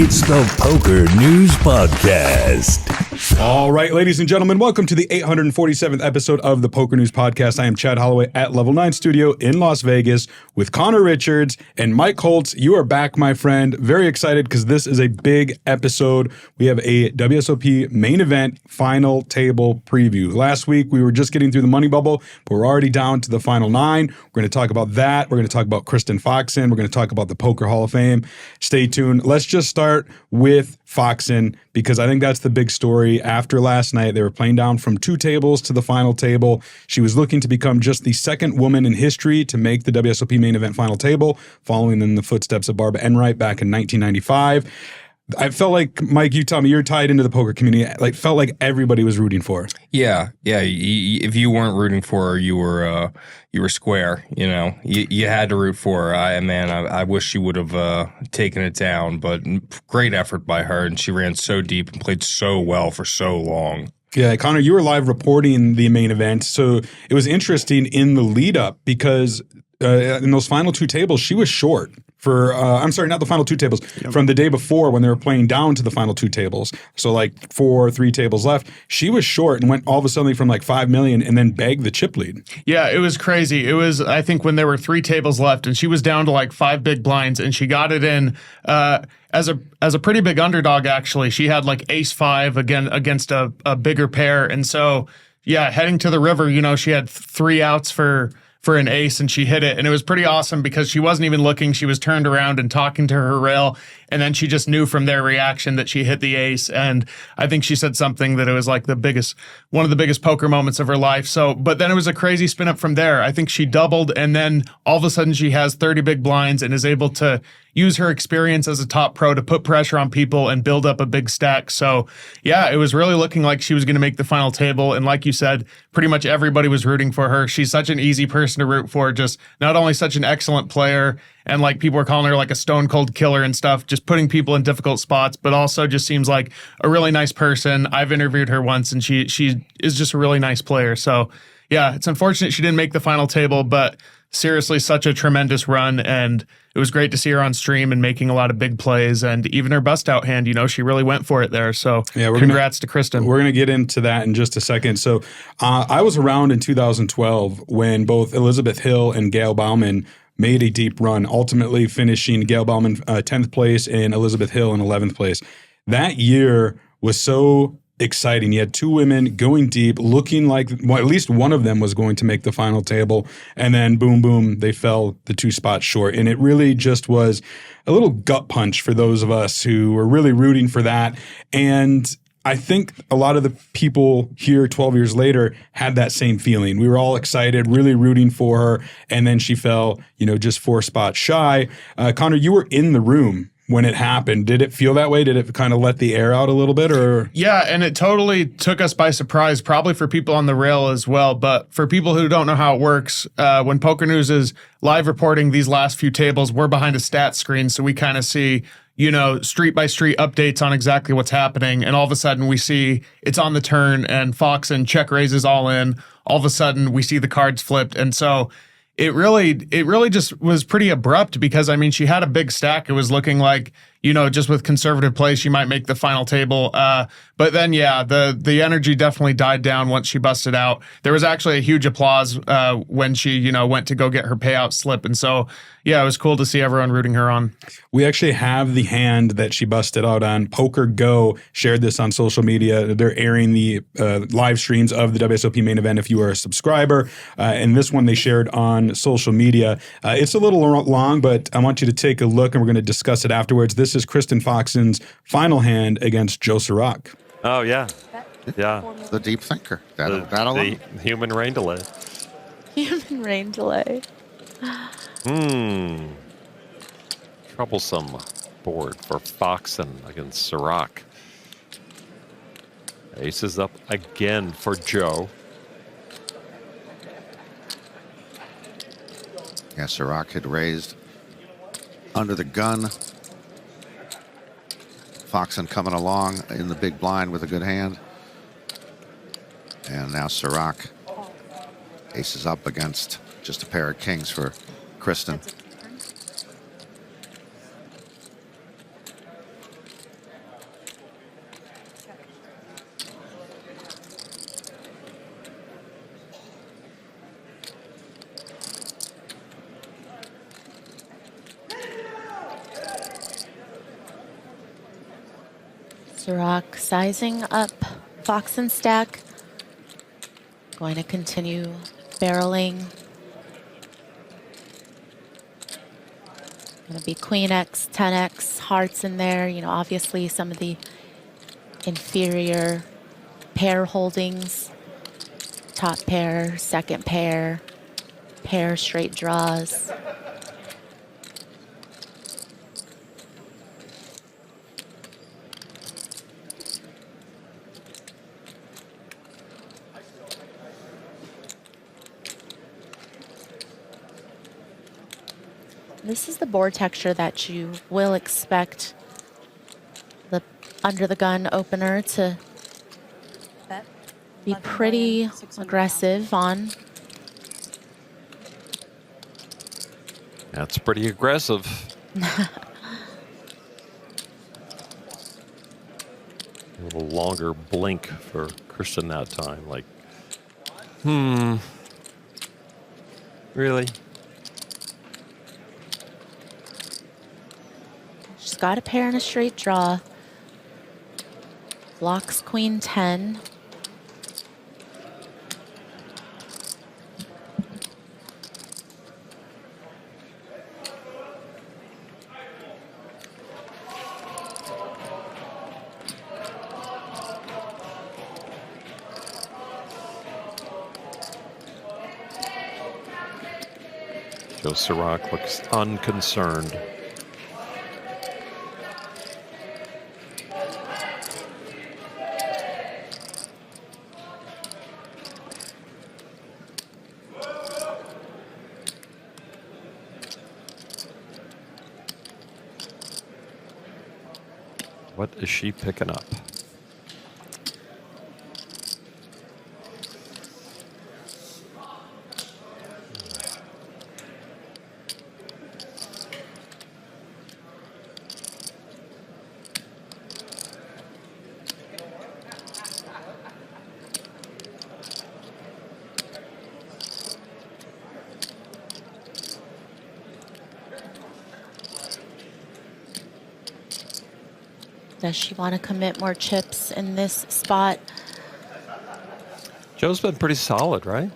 It's the PokerNews Podcast. All right, ladies and gentlemen, welcome to the 847th episode of the PokerNews Podcast. I am Chad Holloway at Level 9 Studio in Las Vegas with Connor Richards and Mike Holtz. You are back, my friend. Very excited because this is a big episode. We have a WSOP Main Event Final Table preview. Last week, we were just getting through the money bubble, but we're already down to the Final Nine. We're going to talk about that. We're going to talk about Kristen Foxen. We're going to talk about the Poker Hall of Fame. Stay tuned. Let's just start with Foxen, because I think that's the big story. After last night, they were playing down from 2 tables to the final table. She was looking to become just the second woman in history to make the WSOP Main Event Final Table, following in the footsteps of Barbara Enright back in 1995. I felt like, Mike, you tell me, you're tied into the poker community. Like, felt like everybody was rooting for her. Yeah. If you weren't rooting for her, you were square. You know, you had to root for her. I wish she would have taken it down, but great effort by her, and she ran so deep and played so well for so long. Yeah, Connor, you were live reporting the main event, so it was interesting in the lead up because in those final 2 tables, she was short. I'm sorry, not the final 2 tables, from the day before when they were playing down to the final 2 tables. So like 3 tables left, she was short and went all of a sudden from like 5 million and then bagged the chip lead. Yeah, it was crazy. It was, I think, when there were 3 tables left and she was down to like 5 big blinds and she got it in as a pretty big underdog, actually. She had like ace-5 against a bigger pair. And so, yeah, heading to the river, you know, she had 3 outs for an ace, and she hit it. And it was pretty awesome because she wasn't even looking. She was turned around and talking to her rail, and then she just knew from their reaction that she hit the ace. And I think she said something that it was like one of the biggest poker moments of her life. So, but then it was a crazy spin up from there. I think she doubled, and then all of a sudden she has 30 big blinds and is able to use her experience as a top pro to put pressure on people and build up a big stack. So yeah, it was really looking like she was going to make the final table. And like you said, pretty much everybody was rooting for her. She's such an easy person to root for, just not only such an excellent player, and like people were calling her like a stone cold killer and stuff, just putting people in difficult spots, but also just seems like a really nice person. I've interviewed her once, and she is just a really nice player. So yeah, it's unfortunate she didn't make the final table, but seriously, such a tremendous run, and it was great to see her on stream and making a lot of big plays, and even her bust out hand, you know, she really went for it there. So yeah, congrats to Kristen. We're going to get into that in just a second. So I was around in 2012 when both Elizabeth Hill and Gail Bauman made a deep run, ultimately finishing Gail Bauman 10th place and Elizabeth Hill in 11th place. That year was so exciting. You had 2 women going deep, looking like, well, at least one of them was going to make the final table, and then boom, boom, they fell the 2 spots short. And it really just was a little gut punch for those of us who were really rooting for that. And I think a lot of the people here 12 years later had that same feeling. We were all excited, really rooting for her, and then she fell, you know, just 4 spots shy. Connor, you were in the room when it happened. Did it feel that way? Did it kind of let the air out a little bit? Or yeah, and it totally took us by surprise, probably for people on the rail as well. But for people who don't know how it works, when PokerNews is live reporting these last few tables, we're behind a stat screen, so we kind of see, you know, street by street updates on exactly what's happening. And all of a sudden we see it's on the turn and Foxen check raises all in. All of a sudden we see the cards flipped. And so it really just was pretty abrupt because, I mean, she had a big stack. It was looking like, you know, just with conservative play, she might make the final table. But then, yeah, the energy definitely died down once she busted out. There was actually a huge applause when she, you know, went to go get her payout slip. And so, yeah, it was cool to see everyone rooting her on. We actually have the hand that she busted out on. Poker Go shared this on social media. They're airing the live streams of the WSOP Main Event if you are a subscriber. And this one they shared on social media. It's a little long, but I want you to take a look, and we're going to discuss it afterwards. This is Kristen Foxen's final hand against Joe Sirac. Oh, yeah. Yeah. The deep thinker. The human rain delay. Human rain delay. Troublesome board for Foxen against Sirac. Aces up again for Joe. Yeah, Sirac had raised under the gun. Foxen coming along in the big blind with a good hand. And now Sirac aces up against just a pair of kings for Kristen. Sirach sizing up Foxen stack. Going to continue barreling. Going to be Queen X, 10X, hearts in there. You know, obviously some of the inferior pair holdings. Top pair, second pair, pair straight draws. This is the board texture that you will expect the under the gun opener to be pretty aggressive on. That's pretty aggressive. A little longer blink for Kristen that time. Like, really? She's got a pair and a straight draw. Blocks Queen 10. Joe Sirach looks unconcerned. What is she picking up? Does she want to commit more chips in this spot? Joe's been pretty solid, right?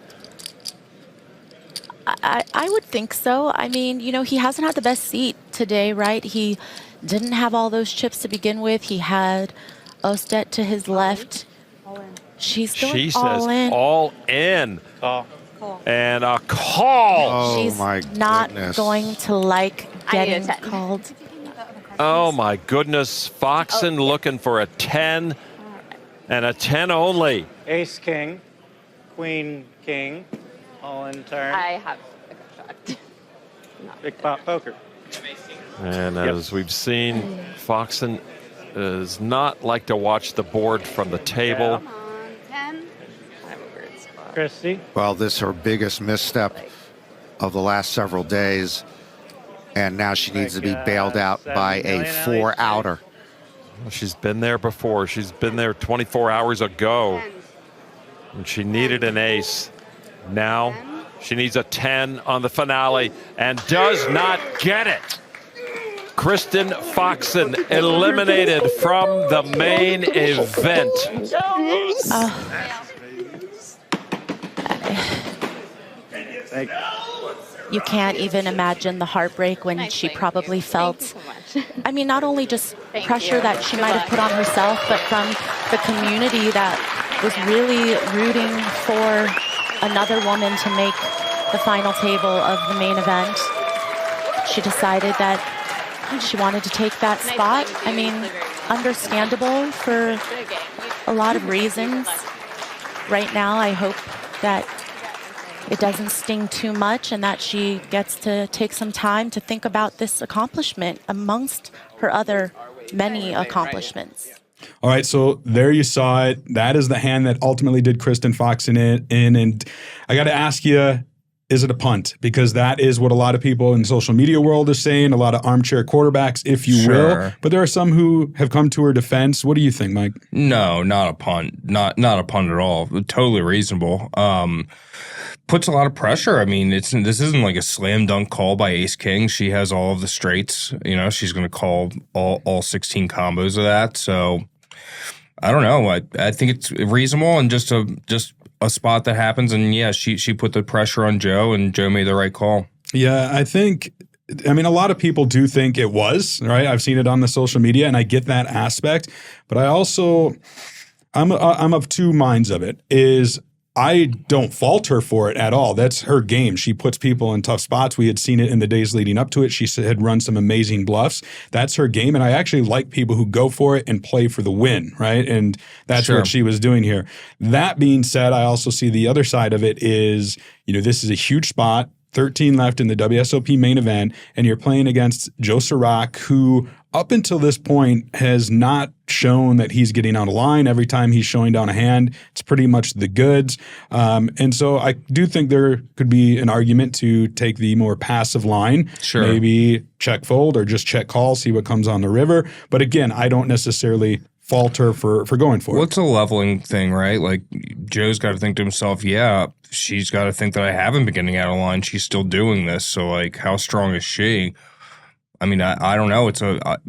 I would think so. I mean, you know, he hasn't had the best seat today, right? He didn't have all those chips to begin with. He had Astedt to his left. She's going She all says in. all in. And a call. Oh, She's my not goodness. going to like getting called. Oh, my goodness. Foxen looking for a 10 and a 10 only. Ace King, Queen King, all in turn. I have a good shot. Big pot poker. And as we've seen, Foxen does not like to watch the board from the table. Come on, 10. I have a weird spot. Christy, Well, this is her biggest misstep of the last several days. And now she needs to be bailed out by a 4-outer. She's been there before. She's been there 24 hours ago. And she needed an ace. Now she needs a 10 on the finale and does not get it. Kristen Foxen eliminated from the main event. thank you. You can't even imagine the heartbreak when she probably felt. Thank you so much. I mean, not only just Thank pressure you. that she Good might luck. have put on herself, but from the community that was really rooting for another woman to make the final table of the main event. She decided that she wanted to take that spot. I mean, understandable for a lot of reasons. Right now, I hope that it doesn't sting too much and that she gets to take some time to think about this accomplishment amongst her other many accomplishments. All right, so there you saw it. That is the hand that ultimately did Kristen Foxen in. And I got to ask you, is it a punt? Because that is what a lot of people in the social media world are saying, a lot of armchair quarterbacks, if you will. But there are some who have come to her defense. What do you think, Mike? No, not a punt. Not a punt at all. Totally reasonable. Puts a lot of pressure. I mean, this isn't like a slam dunk call by Ace King. She has all of the straights. You know, she's going to call all 16 combos of that. So I don't know. I think it's reasonable and just a spot that happens. And yeah, she put the pressure on Joe, and Joe made the right call. Yeah, I mean, a lot of people do think it was, right? I've seen it on the social media, and I get that aspect. But I'm of two minds of it. I don't fault her for it at all. That's her game. She puts people in tough spots. We had seen it in the days leading up to it. She had run some amazing bluffs. That's her game. And I actually like people who go for it and play for the win, right? And that's what she was doing here. That being said, I also see the other side of it is, this is a huge spot. 13 left in the WSOP main event, and you're playing against Joe Sirac, who up until this point has not shown that he's getting out of line. Every time he's showing down a hand, it's pretty much the goods. And so I do think there could be an argument to take the more passive line. Sure. Maybe check fold or just check call, see what comes on the river. But again, I don't necessarily fault her for going for it. Well, it's a leveling thing, right? Like, Joe's got to think to himself, yeah, she's got to think that I haven't been getting out of line. She's still doing this. So, like, how strong is she? I mean, I don't know.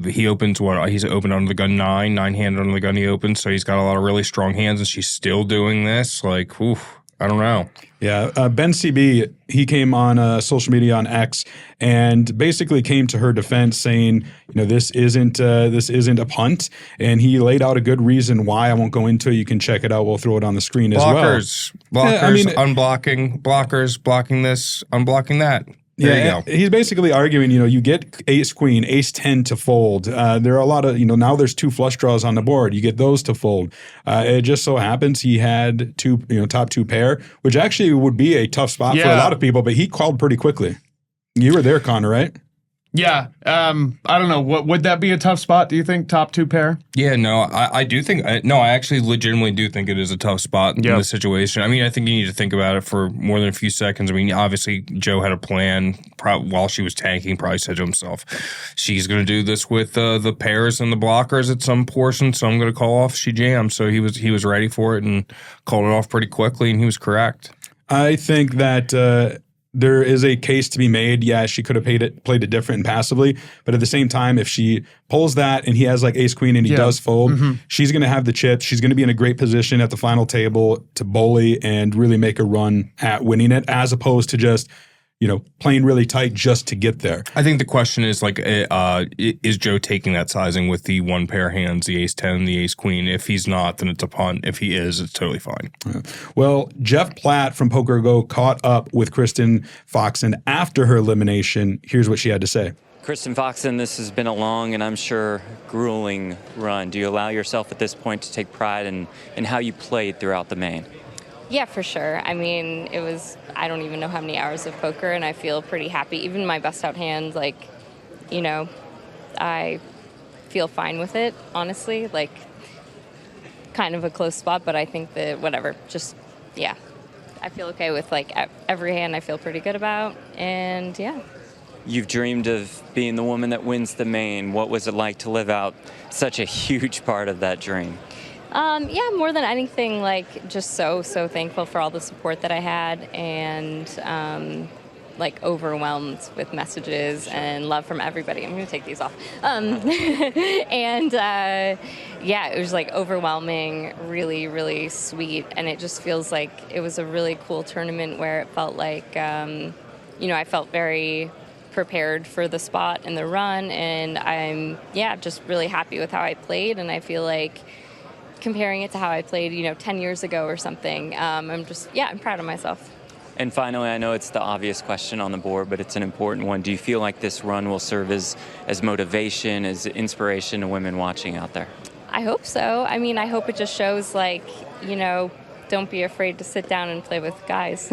He opens he's opened under the gun 9-handed under the gun he opens. So he's got a lot of really strong hands, and she's still doing this. Like, I don't know. Yeah, Bencb, he came on social media on X and basically came to her defense saying, this isn't a punt, and he laid out a good reason why. I won't go into it. You can check it out. We'll throw it on the screen as well. Blockers, unblocking, blockers, blocking this, unblocking that. There you go. He's basically arguing, you get ace queen, ace 10 to fold. There are a lot of, now there's two flush draws on the board. You get those to fold. It just so happens he had top two pair, which actually would be a tough spot for a lot of people, but he called pretty quickly. You were there, Connor, right? Yeah. I don't know. Would that be a tough spot, do you think, top two pair? Yeah, no, I do think – I actually legitimately do think it is a tough spot in this situation. I mean, I think you need to think about it for more than a few seconds. I mean, obviously, Joe had a plan while she was tanking, probably said to himself, she's going to do this with the pairs and the blockers at some portion, so I'm going to call off. She jammed. So he was ready for it and called it off pretty quickly, and he was correct. I think that there is a case to be made. Yeah, she could have played it different and passively, but at the same time, if she pulls that and he has like ace queen and he does fold, she's going to have the chips. She's going to be in a great position at the final table to bully and really make a run at winning it, as opposed to just playing really tight just to get there. I think the question is is Joe taking that sizing with the one pair hands, the ace 10, the ace queen? If he's not, then it's a punt. If he is, it's totally fine. Yeah. Well, Jeff Platt from Poker Go caught up with Kristen Foxen after her elimination. Here's what she had to say. Kristen Foxen, this has been a long and I'm sure grueling run. Do you allow yourself at this point to take pride in how you played throughout the main? Yeah, for sure. I mean, I don't even know how many hours of poker, and I feel pretty happy. Even my bustout hand, I feel fine with it, honestly. Kind of a close spot, but I think that whatever, I feel okay with, every hand I feel pretty good about, and yeah. You've dreamed of being the woman that wins the main. What was it like to live out such a huge part of that dream? Yeah, more than anything, just so thankful for all the support that I had, and overwhelmed with messages and love from everybody. I'm going to take these off. And it was overwhelming, really, really sweet. And it just feels like it was a really cool tournament where it felt like, I felt very prepared for the spot and the run. And I'm, just really happy with how I played. And I feel like comparing it to how I played, 10 years ago or something, I'm proud of myself. And finally, I know it's the obvious question on the board, but it's an important one. Do you feel like this run will serve as motivation, as inspiration to women watching out there? I hope so. I mean, I hope it just shows, don't be afraid to sit down and play with guys,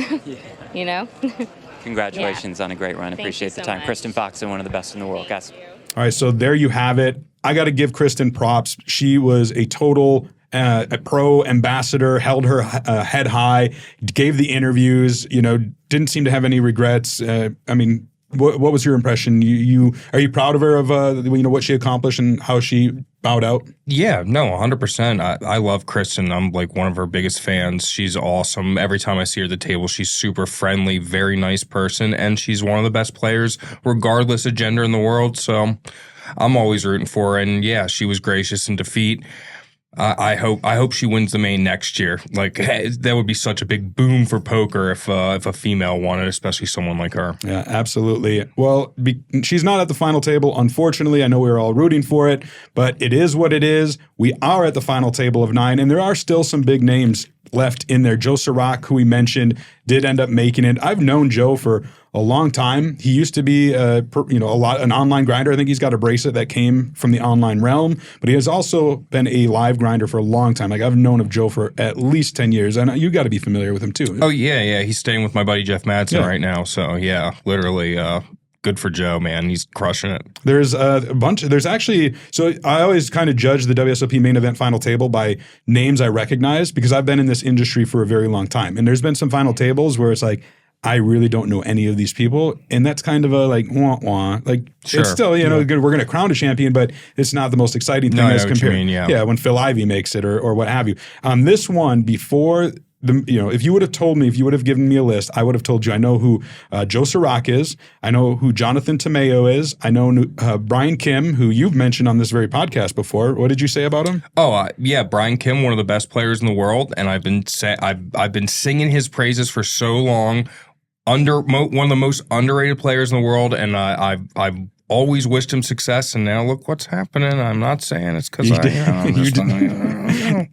Congratulations on a great run. Appreciate the time. Much. Kristen Foxen, one of the best in the world, guys. All right, so there you have it. I got to give Kristen props. She was a total a pro ambassador, held her head high, gave the interviews, didn't seem to have any regrets. What was your impression? Are you proud of her of what she accomplished and how she bowed out? Yeah, no, 100%. I love Kristen. I'm one of her biggest fans. She's awesome. Every time I see her at the table, she's super friendly, very nice person, and she's one of the best players, regardless of gender in the world. So I'm always rooting for her. And yeah, she was gracious in defeat. I hope she wins the main next year. Like, that would be such a big boom for poker if a female won it, especially someone like her. Yeah, absolutely. Well, she's not at the final table, unfortunately. I know we were all rooting for it, but it is what it is. We are at the final table of 9, and there are still some big names left in there. H.O.R.S E, who we mentioned, did end up making it. I've known Joe for a long time. He used to be, an online grinder. I think he's got a bracelet that came from the online realm, but he has also been a live grinder for a long time. Like, I've known of Joe for at least 10 years, and you got to be familiar with him too. Oh yeah. He's staying with my buddy Jeff Madsen right now. So yeah, literally. Good for Joe, man. He's crushing it. There's a bunch. There's actually, so I always kind of judge the WSOP Main Event final table by names I recognize, because I've been in this industry for a very long time. And there's been some final tables where it's like, I really don't know any of these people. And that's kind of a like, wah-wah. Like, sure. It's still, good. We're going to crown a champion, but it's not the most exciting thing as compared. When Phil Ivey makes it or what have you. This one, before if you would have told me, if you would have given me a list, I would have told you I know who H.O.R.S E is. I know who Jonathan Tamayo is. I know Brian Kim, who you've mentioned on this very podcast before. What did you say about him? Oh, yeah, Brian Kim, one of the best players in the world, and I've been singing his praises for so long. One of the most underrated players in the world, and I've always wished him success, and now look what's happening. I'm not saying it's because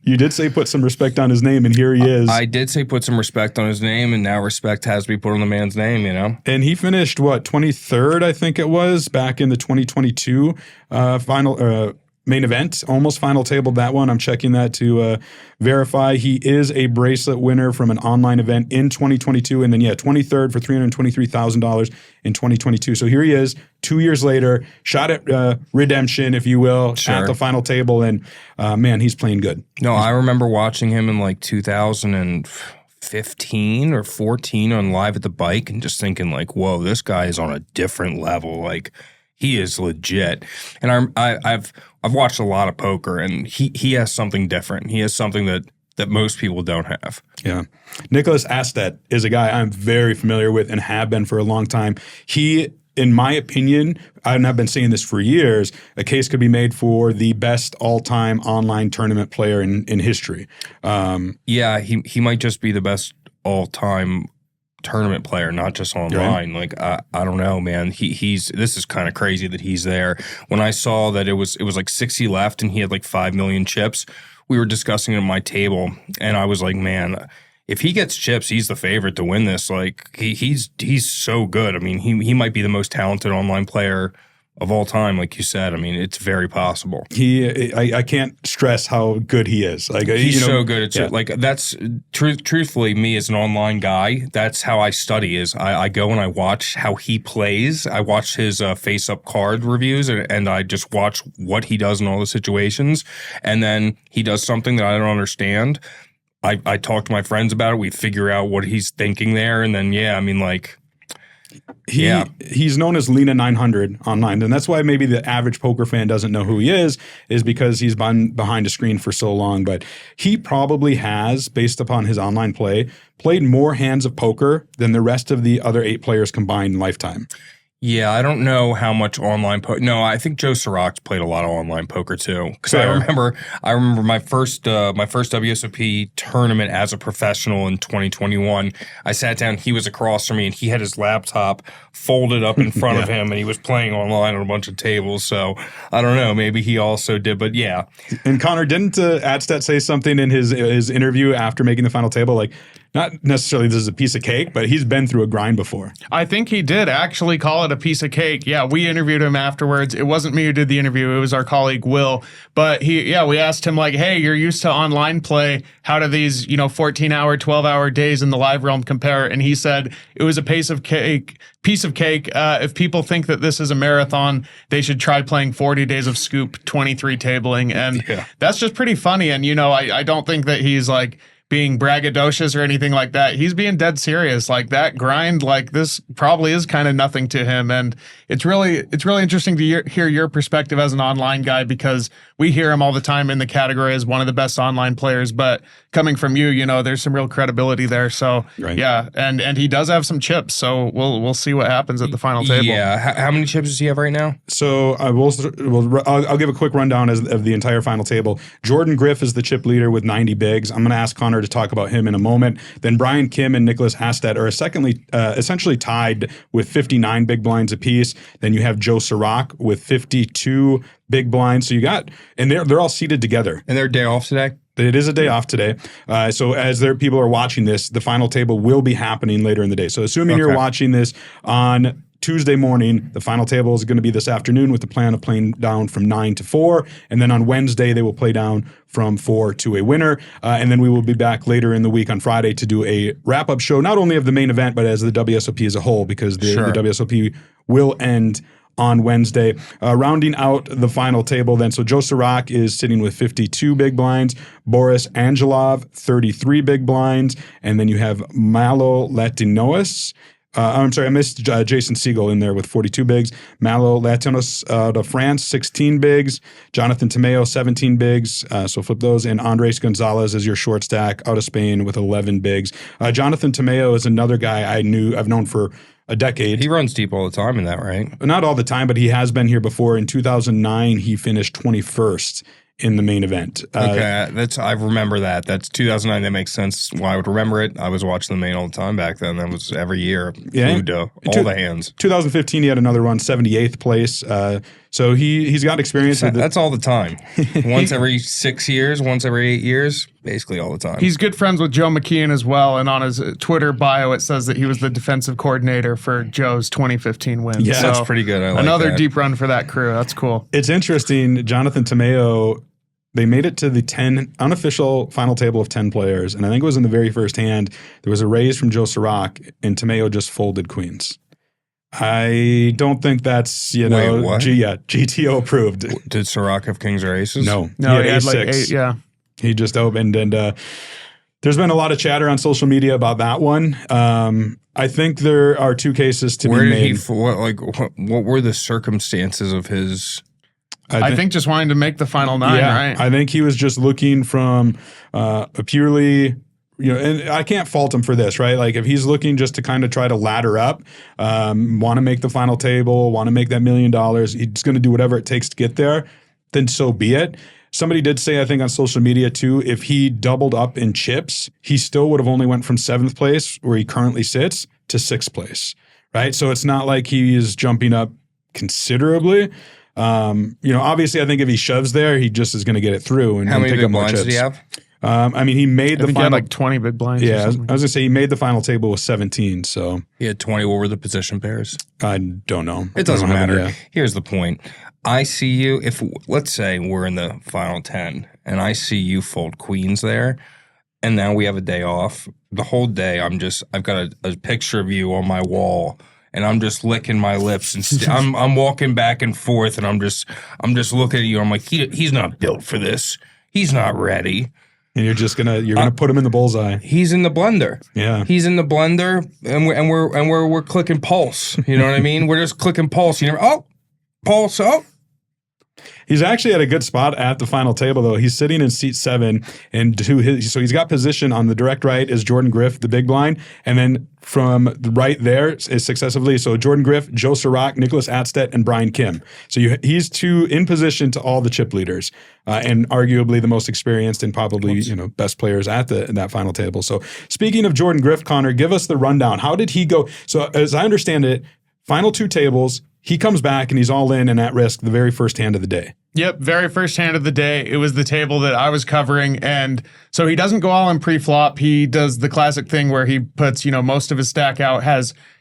you did say put some respect on his name, and here he is. I did say put some respect on his name, and now respect has to be put on the man's name, And he finished, 23rd, I think it was, back in the 2022 final main event. Almost final tabled that one. I'm checking that to verify. He is a bracelet winner from an online event in 2022, and then 23rd for $323,000 in 2022. So here he is, 2 years later, shot at redemption, if you will, at the final table, and man, he's playing good. No, I remember watching him in like 2015 or 14 on Live at the Bike, and just thinking like, whoa, this guy is on a different level. Like, he is legit. And I've watched a lot of poker, and he has something different. He has something that most people don't have. Yeah. Niklas Astedt is a guy I'm very familiar with and have been for a long time. He, in my opinion, and I've been saying this for years, a case could be made for the best all-time online tournament player in history. He might just be the best all-time tournament player, not just online. Right. Like, I don't know, man. This is kind of crazy that he's there. When I saw that it was like 60 left and he had like 5 million chips, we were discussing it at my table, and I was like, man, if he gets chips, he's the favorite to win this. Like, he's so good. I mean, he might be the most talented online player of all time, like you said. I mean, it's very possible. I can't stress how good he is. Like, he's so good. Like, that's truthfully, me as an online guy, that's how I study. Is I go and I watch how he plays. I watch his face-up card reviews, and I just watch what he does in all the situations. And then he does something that I don't understand. I talk to my friends about it. We figure out what he's thinking there, and then he's known as Lena 900 online, and that's why maybe the average poker fan doesn't know who he is because he's been behind a screen for so long. But he probably has, based upon his online play, played more hands of poker than the rest of the other 8 players combined in lifetime. Yeah, I don't know how much online poker. No, I think H.O.R.S E played a lot of online poker too. Because I remember my first WSOP tournament as a professional in 2021. I sat down. He was across from me, and he had his laptop folded up in front of him, and he was playing online on a bunch of tables. So I don't know. Maybe he also did, but yeah. And Connor, didn't Astedt say something in his interview after making the final table, like, not necessarily this is a piece of cake, but he's been through a grind before? I think he did actually call it a piece of cake. Yeah, we interviewed him afterwards. It wasn't me who did the interview. It was our colleague, Will. But we asked him, like, hey, you're used to online play. How do these, 14-hour, 12-hour days in the live realm compare? And he said it was a piece of cake. If people think that this is a marathon, they should try playing 40 days of Scoop 23 tabling. And that's just pretty funny. And, I don't think that he's like being braggadocious or anything like that. He's being dead serious. Like that grind, like this probably is kind of nothing to him. And it's really interesting to hear your perspective as an online guy, because we hear him all the time in the category as one of the best online players, but coming from you, there's some real credibility there. So yeah, and he does have some chips. So we'll see what happens at the final table. Yeah. How many chips does he have right now? So I'll give a quick rundown of the entire final table. Jordan Griff is the chip leader with 90 bigs. I'm going to ask Connor to talk about him in a moment. Then Brian Kim and Niklas Astedt are essentially tied with 59 big blinds apiece. Then you have H.O.R.S.E with 52 big blinds. So you got, and they're all seated together. And their day off today? It is a day off today. So as people are watching this, the final table will be happening later in the day. So assuming you're watching this on Tuesday morning, the final table is going to be this afternoon with the plan of playing down from 9 to 4. And then on Wednesday, they will play down from 4 to a winner. And then we will be back later in the week on Friday to do a wrap-up show, not only of the main event, but as the WSOP as a whole, because the WSOP will end on Wednesday. Rounding out the final table then, so H.O.R.S.E is sitting with 52 big blinds, Boris Angelov, 33 big blinds, and then you have Malo Latinos. I'm sorry, I missed Jason Sagle in there with 42 bigs. Malo Latinos out of France, 16 bigs. Jonathan Tamayo, 17 bigs. So flip those. And Andres Gonzalez is your short stack out of Spain with 11 bigs. Jonathan Tamayo is another guy I've known for a decade. He runs deep all the time in that, right? Not all the time, but he has been here before. In 2009, he finished 21st in the main event. Okay, I remember that. That's 2009. That makes sense why I would remember it. I was watching the main all the time back then. That was every year. Yeah. All the hands. 2015, he had another run, 78th place. So he's got experience. That's all the time. Once every 6 years, once every 8 years, basically all the time. He's good friends with Joe McKeon as well, and on his Twitter bio, it says that he was the defensive coordinator for Joe's 2015 win. Yeah, so that's pretty good. I like another that. deep run for that crew. That's cool. It's interesting. Jonathan Tamayo, they made it to the 10 unofficial final table of 10 players, and I think it was in the very first hand. There was a raise from H.O.R.S.E, and Tamayo just folded queens. I don't think that's, GTO approved. Did H.O.R.S.E have kings or aces? No, he had like 8, yeah. He just opened, and there's been a lot of chatter on social media about that one. I think there are two cases to be made. What were the circumstances of his? I think just wanting to make the final 9, right? I think he was just looking from a purely, and I can't fault him for this, right? Like if he's looking just to kind of try to ladder up, want to make the final table, want to make that $1 million, he's going to do whatever it takes to get there, then so be it. Somebody did say, I think on social media too, if he doubled up in chips, he still would have only went from 7th place, where he currently sits, to 6th place, right? So it's not like he is jumping up considerably. Obviously, I think if he shoves there, he just is going to get it through and how many pick big up more blinds chips. did he have? He made the final. He had like 20 big blinds. Yeah, I was going to say he made the final table with 17. So he had 20. What were the position pairs? I don't know. It doesn't matter. Here's the point. I see you. If let's say we're in the final 10, and I see you fold queens there, and now we have a day off. The whole day, I've got a picture of you on my wall. And I'm just licking my lips, and I'm walking back and forth, and I'm just looking at you. I'm like, he's not built for this. He's not ready. And you're gonna put him in the bullseye. He's in the blender. Yeah, he's in the blender, and we're clicking pulse. You know what I mean? We're just clicking pulse. Pulse. Oh. He's actually at a good spot at the final table, though. He's sitting in seat 7, and so he's got position on the direct right is Jordan Griff, the big blind, and then from the right there is successively so Jordan Griff, H.O.R.S.E, Niklas Astedt, and Brian Kim. So he's in position to all the chip leaders, and arguably the most experienced and probably best players at that final table. So speaking of Jordan Griff, Connor, give us the rundown. How did he go? So as I understand it, final 2 tables. He comes back and he's all in and at risk the very first hand of the day. Yep, very first hand of the day. It was the table that I was covering. And so he doesn't go all in pre-flop. He does the classic thing where he puts, most of his stack out.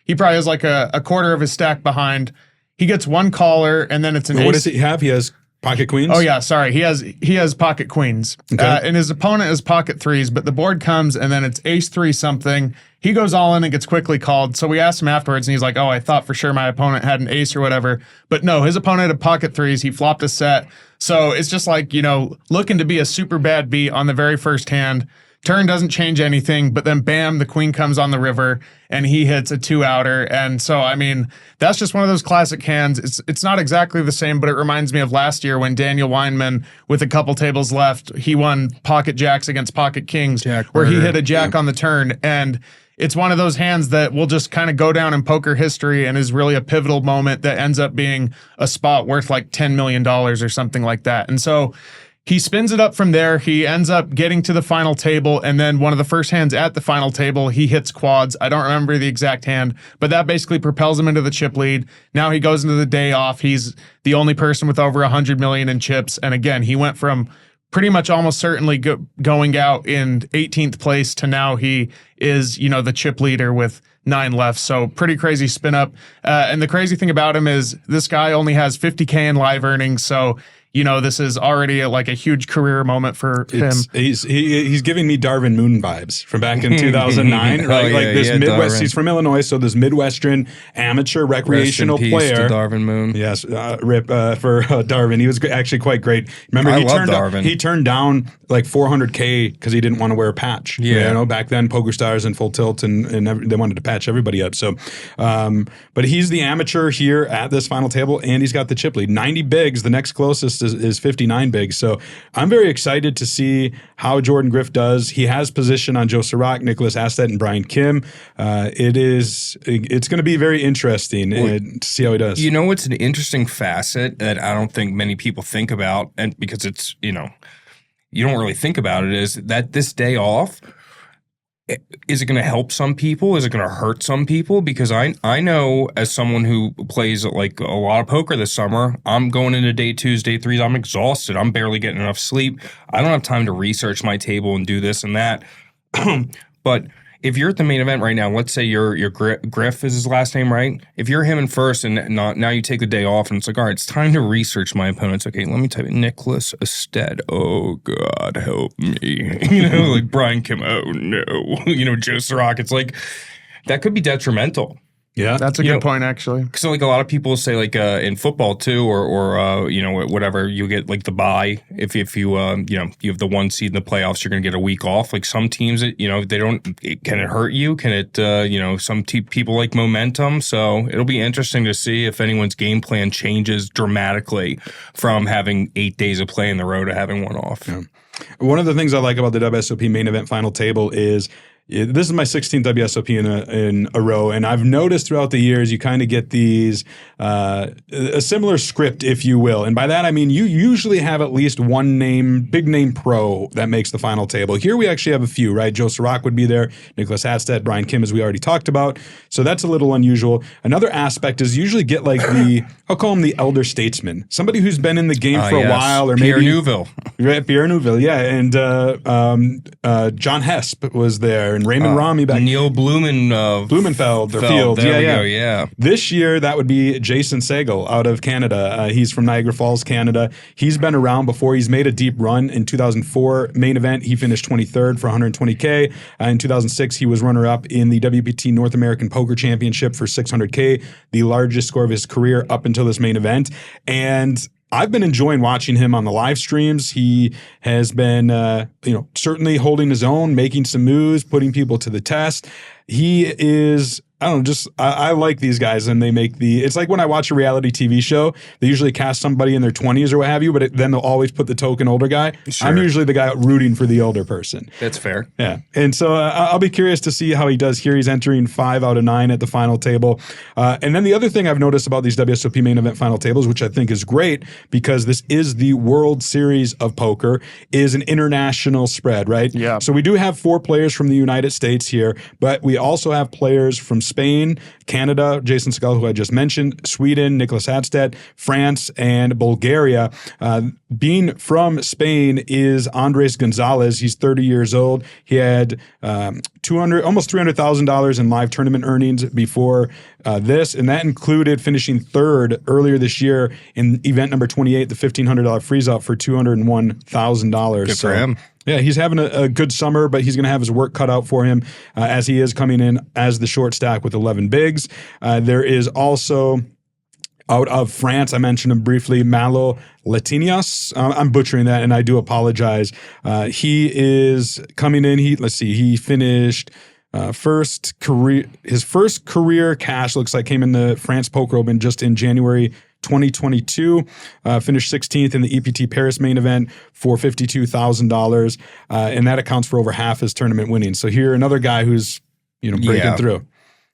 He probably has like a quarter of his stack behind. He gets one caller and then it's an ace. What does he have? He has pocket queens? Oh, yeah, sorry. He has pocket queens. Okay. And his opponent has pocket 3s, but the board comes and then it's ace 3 something. He goes all in and gets quickly called. So we asked him afterwards, and he's like, I thought for sure my opponent had an ace or whatever. But no, his opponent had pocket 3s. He flopped a set. So it's just like, looking to be a super bad beat on the very first hand. Turn doesn't change anything, but then bam, the queen comes on the river and he hits a 2-outer. And so, I mean, that's just one of those classic hands. It's not exactly the same, but it reminds me of last year when Daniel Weinman, with a couple tables left, he won pocket jacks against pocket kings, where he hit a jack on the turn. And it's one of those hands that will just kind of go down in poker history and is really a pivotal moment that ends up being a spot worth like $10 million or something like that. And so he spins it up from there. He ends up getting to the final table, and then one of the first hands at the final table, he hits quads. I don't remember the exact hand, but that basically propels him into the chip lead. Now he goes into the day off. He's the only person with over 100 million in chips. And again, he went from pretty much almost certainly going out in 18th place to now he is, you know, the chip leader with 9 left. So pretty crazy spin up. And the crazy thing about him is this guy only has 50K in live earnings. So, you know, this is already like a huge career moment for him. He's giving me Darvin Moon vibes from back in 2009, right? Like this Midwest. Darvin. He's from Illinois, so this Midwestern amateur recreational Rest in peace player. to Darvin Moon. Yes, rip for Darvin. He was actually quite great. Remember, he turned down like 400K because he didn't want to wear a patch. Yeah, you know, back then Poker Stars and Full Tilt and they wanted to patch everybody up. So, but he's the amateur here at this final table, and he's got the chip lead. 90 bigs. The next closest is 59 bigs. So I'm very excited to see how Jordan Griff does. He has position on Joe Sirach, Niklas, Astedt, and Brian Kim. It's going to be very interesting to see how he does. You know what's an interesting facet that I don't think many people think about, and because it's, you know, you don't really think about it, is that this day off, is it going to help some people? Is it going to hurt some people? Because I know, as someone who plays like a lot of poker this summer, I'm going into day 2s, day 3s. I'm exhausted. I'm barely getting enough sleep. I don't have time to research my table and do this and that. But if you're at the main event right now, let's say you're Griff is his last name, right? If you're him in first and now you take the day off and it's like, all right, it's time to research my opponents. Okay, let me type in Niklas, Astedt. Oh, God, help me. You know, like Brian Kim. Oh, no. You know, Joe Sirach. It's like, that could be detrimental. Yeah, that's a good point, actually. So, like, a lot of people say, like, in football too, or you know, whatever, you get like the bye. If you you know, you have the 1 seed in the playoffs, you're going to get a week off. Like some teams, you know, they don't. Can it hurt you? Can it? You know, some people like momentum. So it'll be interesting to see if anyone's game plan changes dramatically from having 8 days of play in the row to having one off. Yeah. One of the things I like about the WSOP main event final table is, this is my 16th WSOP in a row, and I've noticed throughout the years you kind of get these a similar script, if you will. And by that I mean you usually have at least one big name pro that makes the final table. Here we actually have a few, right? Joe Sirach would be there, Niklas Astedt, Brian Kim, as we already talked about. So that's a little unusual. Another aspect is usually get like I'll call him the elder statesman, somebody who's been in the game for a while, or Pierre maybe Neuville. Right, Pierre Neuville, yeah, and John Hesp was there. And Raymond Rami back. Neil Blumenfeld or Field. There yeah. we go, yeah. This year, that would be Jason Sagle out of Canada. He's from Niagara Falls, Canada. He's been around before. He's made a deep run. In 2004 main event, he finished 23rd for 120K. In 2006, he was runner-up in the WPT North American Poker Championship for 600K, the largest score of his career up until this main event. And I've been enjoying watching him on the live streams. He has been, certainly holding his own, making some moves, putting people to the test. He is, I like these guys, and they make it's like when I watch a reality TV show, they usually cast somebody in their 20s or what have you, but then they'll always put the token older guy. Sure. I'm usually the guy rooting for the older person. That's fair. Yeah. And so I'll be curious to see how he does here. He's entering 5 out of 9 at the final table. And then the other thing I've noticed about these WSOP main event final tables, which I think is great because this is the World Series of Poker, is an international spread, right? Yeah. So we do have 4 players from the United States here, but we also have players from Spain, Canada, Jason Sagle, who I just mentioned, Sweden, Niklas Astedt, France, and Bulgaria. Being from Spain is Andres Gonzalez. He's 30 years old. He had almost $300,000 in live tournament earnings before this, and that included finishing 3rd earlier this year in event number 28, the $1,500 freeze-up for $201,000. Good for him. Yeah, he's having a good summer, but he's going to have his work cut out for him as he is coming in as the short stack with 11 bigs. There is also out of France. I mentioned him briefly, Malo Latinios. I'm butchering that, and I do apologize. He is coming in. He finished his first career cash, looks like, came in the France Poker Open just in January 2022, finished 16th in the EPT Paris main event for $52,000, and that accounts for over half his tournament winnings. So here, another guy who's breaking through.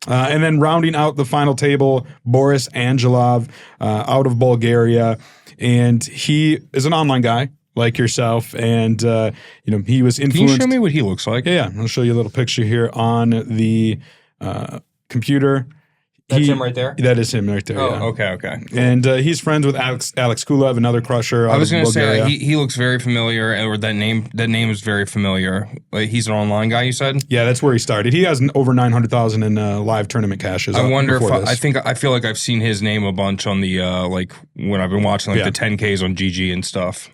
And then rounding out the final table, Boris Angelov out of Bulgaria, and he is an online guy like yourself, and he was influenced. Can you show me what he looks like? Yeah, I'll show you a little picture here on the computer. That's him right there? That is him right there. Oh, yeah. okay. And he's friends with Alex Kulev, another crusher. I was going to say he looks very familiar, or that name is very familiar. Like, he's an online guy, you said? Yeah, that's where he started. He has over 900,000 in live tournament cashes. I wonder if I feel like I've seen his name a bunch on the when I've been watching the 10Ks on GG and stuff.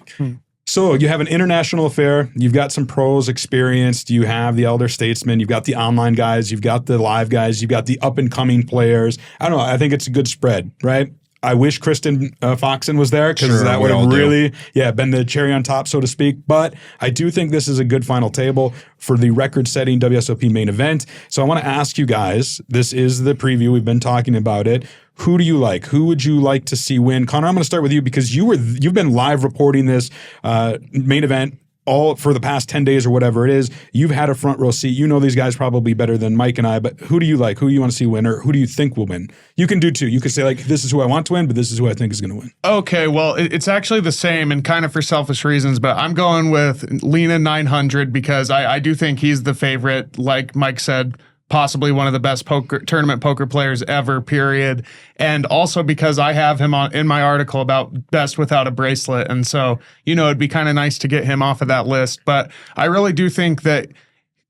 So you have an international affair. You've got some pros experienced. You have the elder statesmen. You've got the online guys. You've got the live guys. You've got the up-and-coming players. I don't know. I think it's a good spread, right? I wish Kristen Foxen was there, because that would have really been the cherry on top, so to speak. But I do think this is a good final table for the record-setting WSOP main event. So I want to ask you guys, this is the preview. We've been talking about it. Who do you like? Who would you like to see win? Connor, I'm going to start with you, because you've been live reporting this main event all for the past 10 days or whatever it is. You've had a front row seat. You know these guys probably better than Mike and I, but who do you like? Who do you want to see win, or who do you think will win? You can do two. You could say, like, this is who I want to win, but this is who I think is going to win. Okay, well, it's actually the same, and kind of for selfish reasons, but I'm going with Lena 900, because I do think he's the favorite. Like Mike said, possibly one of the best tournament poker players ever, period. And also because I have him in my article about best without a bracelet. And so, it'd be kind of nice to get him off of that list. But I really do think that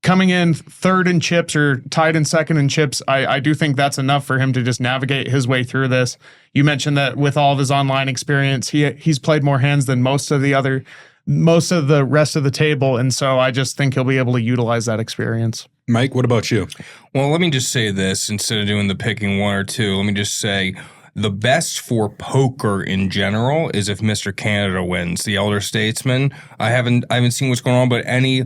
coming in third in chips or tied in second in chips, I do think that's enough for him to just navigate his way through this. You mentioned that with all of his online experience, he's played more hands than most of the rest of the table. And so I just think he'll be able to utilize that experience. Mike, what about you? Well, let me just say this. Instead of doing the picking one or two, let me just say the best for poker in general is if Mr. Canada wins, the elder statesman. I haven't seen what's going on, but any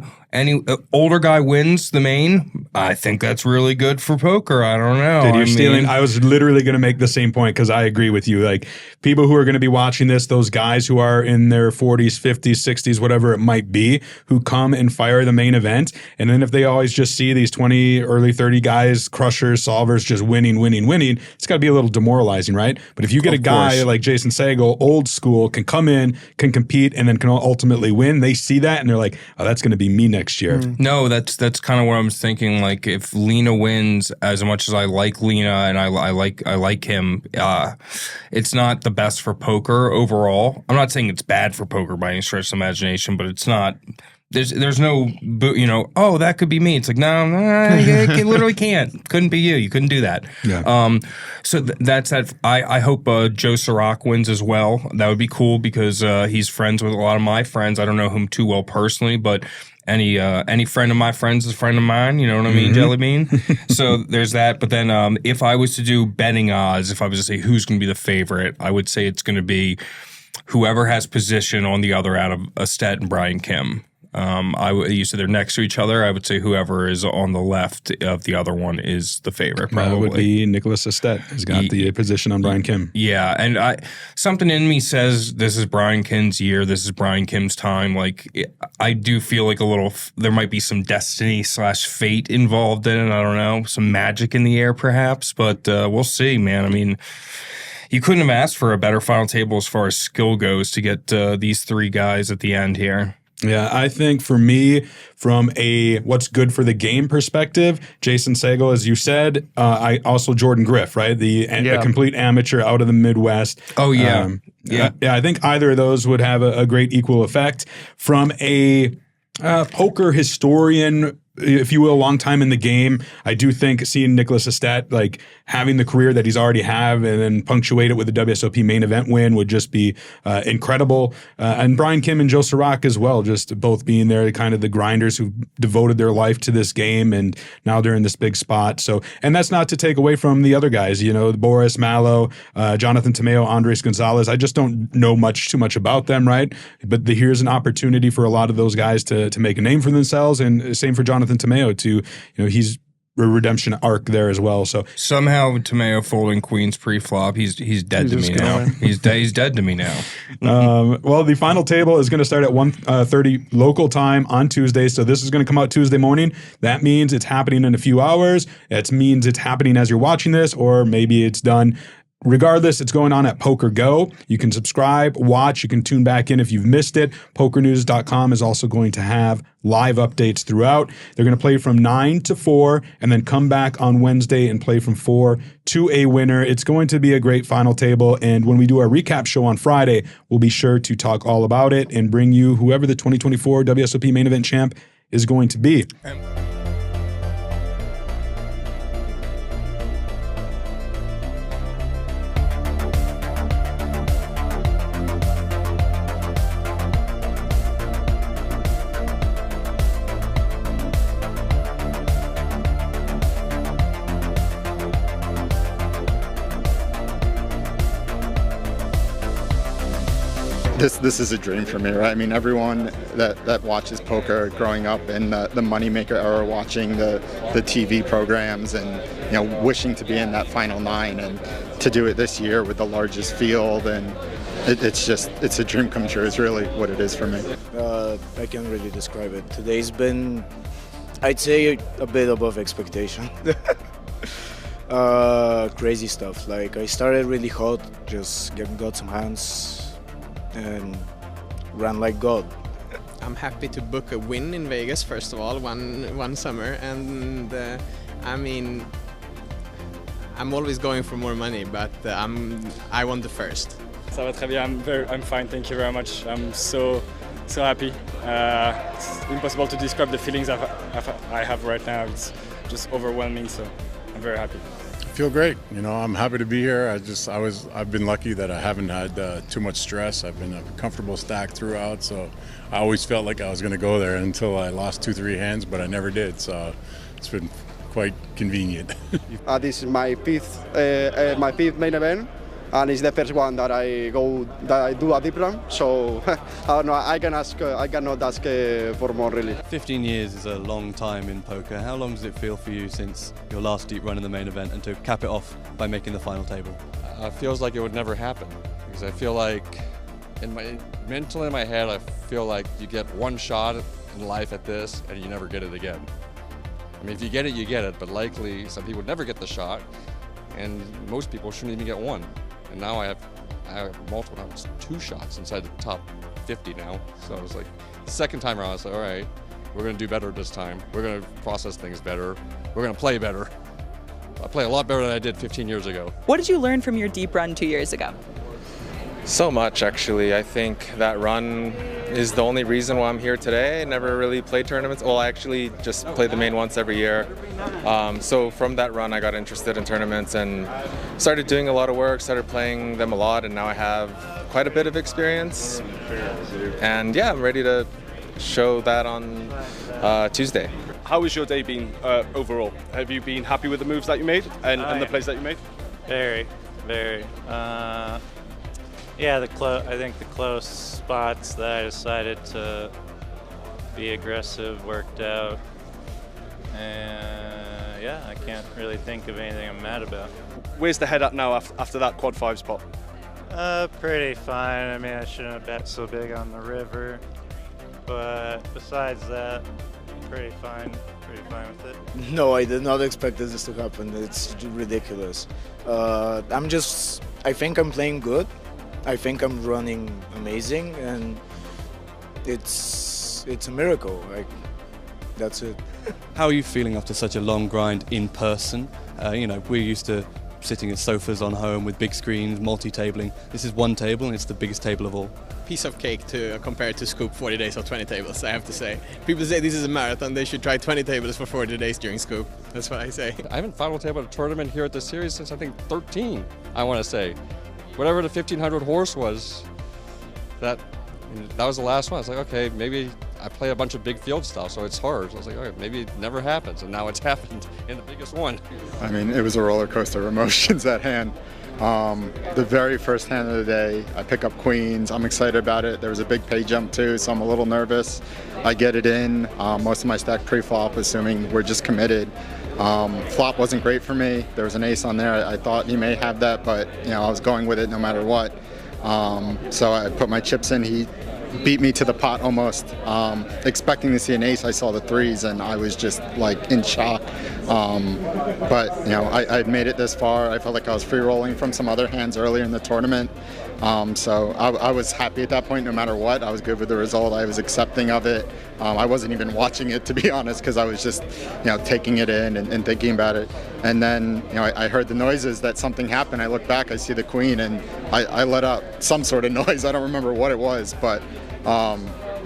older guy wins the main, I think that's really good for poker. I don't know. Dude, you're stealing. I was literally going to make the same point, because I agree with you. Like, people who are going to be watching this, those guys who are in their 40s, 50s, 60s, whatever it might be, who come and fire the main event. And then if they always just see these 20, early 30 guys, crushers, solvers, just winning, it's got to be a little demoralizing, right? But if you get a guy like Jason Sagle, old school, can come in, can compete, and then can ultimately win, they see that and they're like, oh, that's going to be me next year. No, that's kind of what I'm thinking. Like, if Lena wins, as much as I like Lena and I like him, it's not the best for poker overall. I'm not saying it's bad for poker by any stretch of the imagination, but it's not. There's no, oh, that could be me. It's like, no, you literally can't. Couldn't be you. You couldn't do that. Yeah. So that's that. I hope Joe Sirac wins as well. That would be cool, because he's friends with a lot of my friends. I don't know him too well personally, but any friend of my friends is a friend of mine. You know what I mean, Jelly Bean? So there's that. But then if I was to do betting odds, if I was to say who's going to be the favorite, I would say it's going to be whoever has position on the other out of Astedt and Brian Kim. You said they're next to each other. I would say whoever is on the left of the other one is the favorite. Probably that would be Niklas Astedt, who's got the position on Brian Kim. Yeah, and something in me says this is Brian Kim's year. This is Brian Kim's time. Like, I do feel like there might be some destiny/fate involved in it. I don't know, some magic in the air perhaps, but we'll see, man. I mean, you couldn't have asked for a better final table as far as skill goes to get these three guys at the end here. Yeah, I think for me, from a what's good for the game perspective, Jason Sagle, as you said, I also Jordan Griff, right? A complete amateur out of the Midwest. Oh, yeah. Yeah, I think either of those would have a great equal effect. From a poker historian if you will, long time in the game. I do think seeing Niklas Astedt like having the career that he's already have and then punctuate it with a WSOP main event win would just be incredible. And Brian Kim and Joe Sirac as well, just both being there, kind of the grinders who devoted their life to this game, and now they're in this big spot. So, and that's not to take away from the other guys, you know, Boris Malo, Jonathan Tamayo, Andres Gonzalez. I just don't know too much about them, right? But here's an opportunity for a lot of those guys to make a name for themselves, and same for Jonathan Tamayo too. You know, he's a redemption arc there as well. So somehow Tamayo folding queens pre-flop, he's dead to me now. He's dead to me now. Well, the final table is going to start at 1:30 local time on Tuesday. So this is going to come out Tuesday morning. That means it's happening in a few hours. It means it's happening as you're watching this, or maybe it's done. Regardless, it's going on at Poker Go. You can subscribe, watch, you can tune back in if you've missed it. PokerNews.com is also going to have live updates throughout. They're going to play from 9 to 4 and then come back on Wednesday and play from 4 to a winner. It's going to be a great final table. And when we do our recap show on Friday, we'll be sure to talk all about it and bring you whoever the 2024 WSOP Main Event champ is going to be. This is a dream for me, right? I mean, everyone that watches poker growing up in the moneymaker era, watching the TV programs and, you know, wishing to be in that Final Nine, and to do it this year with the largest field, and it's a dream come true. It's really what it is for me. I can't really describe it. Today's been, I'd say, a bit above expectation. Crazy stuff. Like, I started really hot, just got some hands and ran like God. I'm happy to book a win in Vegas, first of all, one summer, and I mean, I'm always going for more money, but I want the first. Ça va très bien. I'm fine. Thank you very much. I'm so happy. It's impossible to describe the feelings I have right now. It's just overwhelming. So I'm very happy. Feel great. You know, I'm happy to be here. I've been lucky that I haven't had too much stress. I've been a comfortable stack throughout, so I always felt like I was going to go there until I lost 2-3 hands, but I never did. So it's been quite convenient. This is my fifth main event, and it's the first one that I do a deep run. So I don't know. I cannot ask for more, really. 15 years is a long time in poker. How long does it feel for you since your last deep run in the main event, and to cap it off by making the final table? It feels like it would never happen, because I feel like mentally in my head, I feel like you get one shot in life at this and you never get it again. I mean, if you get it, you get it, but likely some people would never get the shot, and most people shouldn't even get one. And now I have multiple times, 2 shots inside the top 50 now. So I was like, second time around, I was like, all right, we're going to do better this time. We're going to process things better. We're going to play better. I play a lot better than I did 15 years ago. What did you learn from your deep run 2 years ago? So much, actually. I think that run is the only reason why I'm here today. I never really played tournaments. Well, I actually just play the main once every year. So from that run, I got interested in tournaments and started doing a lot of work, started playing them a lot, and now I have quite a bit of experience. And yeah, I'm ready to show that on Tuesday. How has your day been overall? Have you been happy with the moves that you made and the plays that you made? Very, very. Yeah, I think the close spots that I decided to be aggressive worked out. And yeah, I can't really think of anything I'm mad about. Where's the head at now after that quad 5 spot? Pretty fine. I mean, I shouldn't have bet so big on the river. But besides that, pretty fine with it. No, I did not expect this to happen. It's ridiculous. I think I'm playing good. I think I'm running amazing, and it's a miracle. Like, that's it. How are you feeling after such a long grind in person? You know, we're used to sitting at sofas on home with big screens, multi-tabling. This is one table, and it's the biggest table of all. piece of cake to compare to Scoop 40 days or 20 tables, I have to say. People say this is a marathon, they should try 20 tables for 40 days during Scoop. That's what I say. I haven't final tabled a tournament here at the series since I think 13, I want to say. Whatever the 1500 horse was, that was the last one. I was like, okay, maybe I play a bunch of big field stuff, so it's hard. So I was like, okay, maybe it never happens, and now it's happened in the biggest one. I mean, it was a roller coaster of emotions at hand. The very first hand of the day, I pick up queens. I'm excited about it. There was a big pay jump too, so I'm a little nervous. I get it in. Most of my stack pre-flop, assuming we're just committed. Flop wasn't great for me. There was an ace on there. I thought he may have that, but I was going with it no matter what. So I put my chips in. He beat me to the pot almost. Expecting to see an ace, I saw the threes, and I was just like in shock. But I made it this far. I felt like I was free rolling from some other hands earlier in the tournament. So I was happy at that point no matter what. I was good with the result. I was accepting of it. I wasn't even watching it, to be honest, because I was just taking it in and thinking about it. And then I heard the noises that something happened. I look back, I see the queen, and I let out some sort of noise. I don't remember what it was, but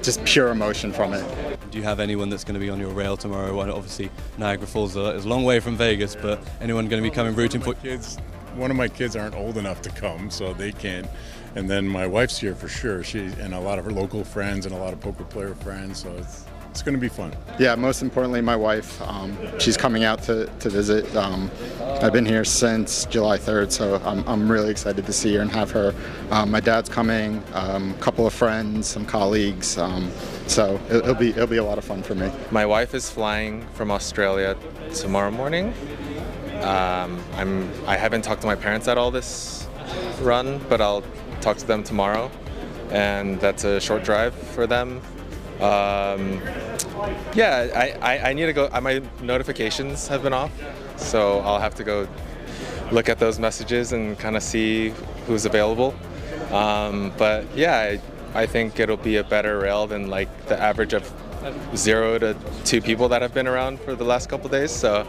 just pure emotion from it. Do you have anyone that's going to be on your rail tomorrow? Well, obviously, Niagara Falls is a long way from Vegas, but anyone going to be coming rooting for kids? One of my kids aren't old enough to come, so they can't. And then my wife's here for sure. And a lot of her local friends and a lot of poker player friends, so it's going to be fun. Yeah, most importantly, my wife. She's coming out to visit. I've been here since July 3rd, so I'm really excited to see her and have her. My dad's coming, a couple of friends, some colleagues. So it'll be a lot of fun for me. My wife is flying from Australia tomorrow morning. I haven't talked to my parents at all this run, but I'll talk to them tomorrow, and that's a short drive for them. I need to go. My notifications have been off, so I'll have to go look at those messages and kind of see who's available. But yeah, I think it'll be a better rail than like the average of 0 to 2 people that have been around for the last couple days. So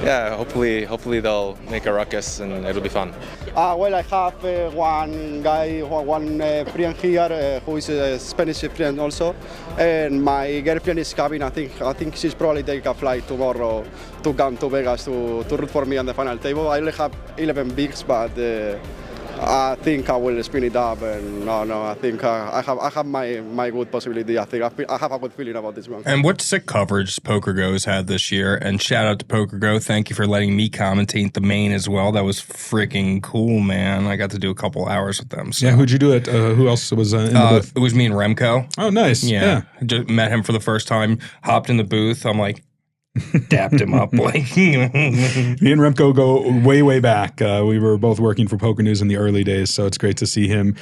yeah, hopefully they'll make a ruckus and it'll be fun. Well, I have one guy, one friend here who is a Spanish friend also, and my girlfriend is coming. I think she's probably take a flight tomorrow to come to Vegas to root for me on the final table. I only have 11 bigs, but I think I will spin it up, and no, I think I have my good possibility. I have a good feeling about this one. And what sick coverage PokerGo's had this year, and shout out to PokerGo. Thank you for letting me commentate the main as well. That was freaking cool, man. I got to do a couple hours with them. So. Yeah, who'd you do it? Who else was in the booth? It was me and Remco. Oh, nice. Yeah. Just met him for the first time, hopped in the booth. I'm like, dapped him up. Like, me and Remco go way back. We were both working for PokerNews in the early days, so it's great to see him,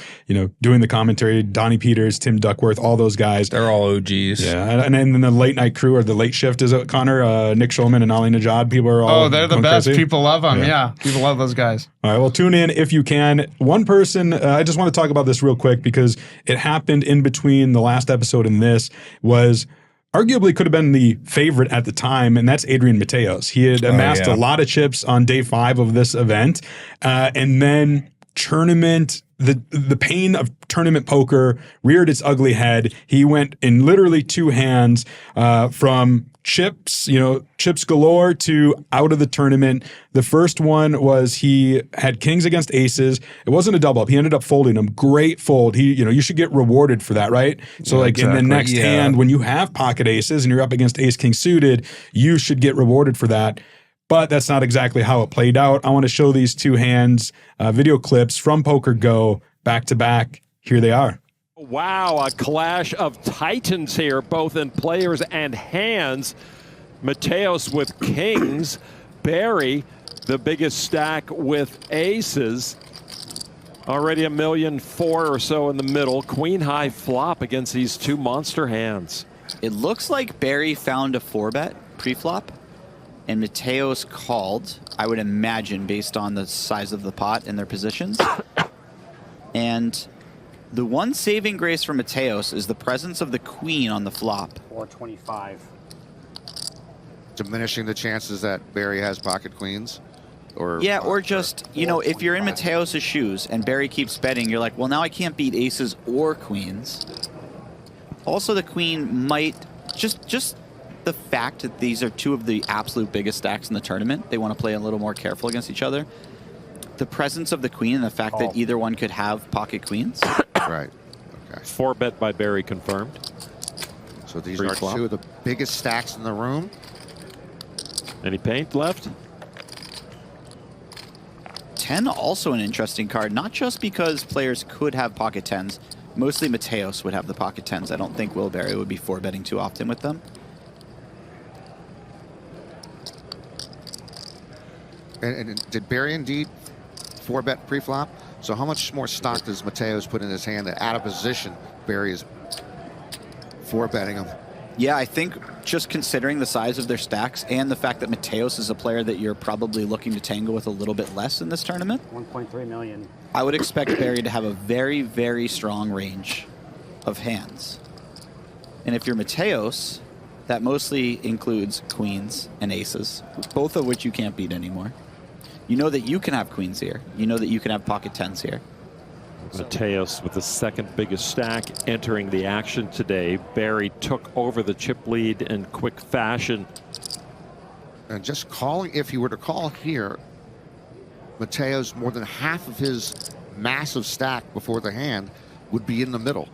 doing the commentary. Donnie Peters, Tim Duckworth, all those guys. They're all OGs. Yeah, and then the late night crew or the late shift, is it Connor, Nick Schulman, and Ali Najad? People are all they're the best. Crazy. People love them. Yeah, people love those guys. All right, well, tune in if you can. One person, I just want to talk about this real quick because it happened in between the last episode and this, was arguably could have been the favorite at the time, and that's Adrian Mateos. He had amassed a lot of chips on day 5 of this event, and then the pain of tournament poker reared its ugly head. He went in literally 2 hands from chips galore to out of the tournament. The first one was he had kings against aces. It wasn't a double up. He ended up folding them. Great fold. You should get rewarded for that, right? So in the next hand, when you have pocket aces and you're up against ace king suited, you should get rewarded for that. But that's not exactly how it played out. I want to show these 2 hands, video clips from PokerGo back to back. Here they are. Wow, a clash of titans here, both in players and hands. Mateos with kings, Barry, the biggest stack with aces. Already $1.4 million or so in the middle. Queen high flop against these 2 monster hands. It looks like Barry found a 4-bet pre-flop, and Mateos called, I would imagine, based on the size of the pot and their positions. And the one saving grace for Mateos is the presence of the queen on the flop. 425. Diminishing the chances that Barry has pocket queens or yeah, or just, you know, if you're in Mateos' shoes and Barry keeps betting, you're like, well, now I can't beat aces or queens. Also, the queen might just the fact that these are two of the absolute biggest stacks in the tournament. They want to play a little more careful against each other. The presence of the queen and the fact that either one could have pocket queens. Right. Okay. 4-bet by Barry confirmed. So these are two of the biggest stacks in the room. Any paint left? 10 also an interesting card, not just because players could have pocket 10s. Mostly Mateos would have the pocket 10s. I don't think Will Barry would be 4-betting too often with them. And did Barry indeed 4-bet pre-flop? So how much more stock does Mateos put in his hand that out of position Barry is 4-betting him? Yeah, I think just considering the size of their stacks and the fact that Mateos is a player that you're probably looking to tangle with a little bit less in this tournament. 1.3 million. I would expect Barry to have a very, very strong range of hands. And if you're Mateos, that mostly includes queens and aces, both of which you can't beat anymore. You know that you can have queens here. You know that you can have pocket 10s here. Mateos with the second biggest stack entering the action today. Barry took over the chip lead in quick fashion. And just calling, if he were to call here, Mateos, more than half of his massive stack before the hand would be in the middle.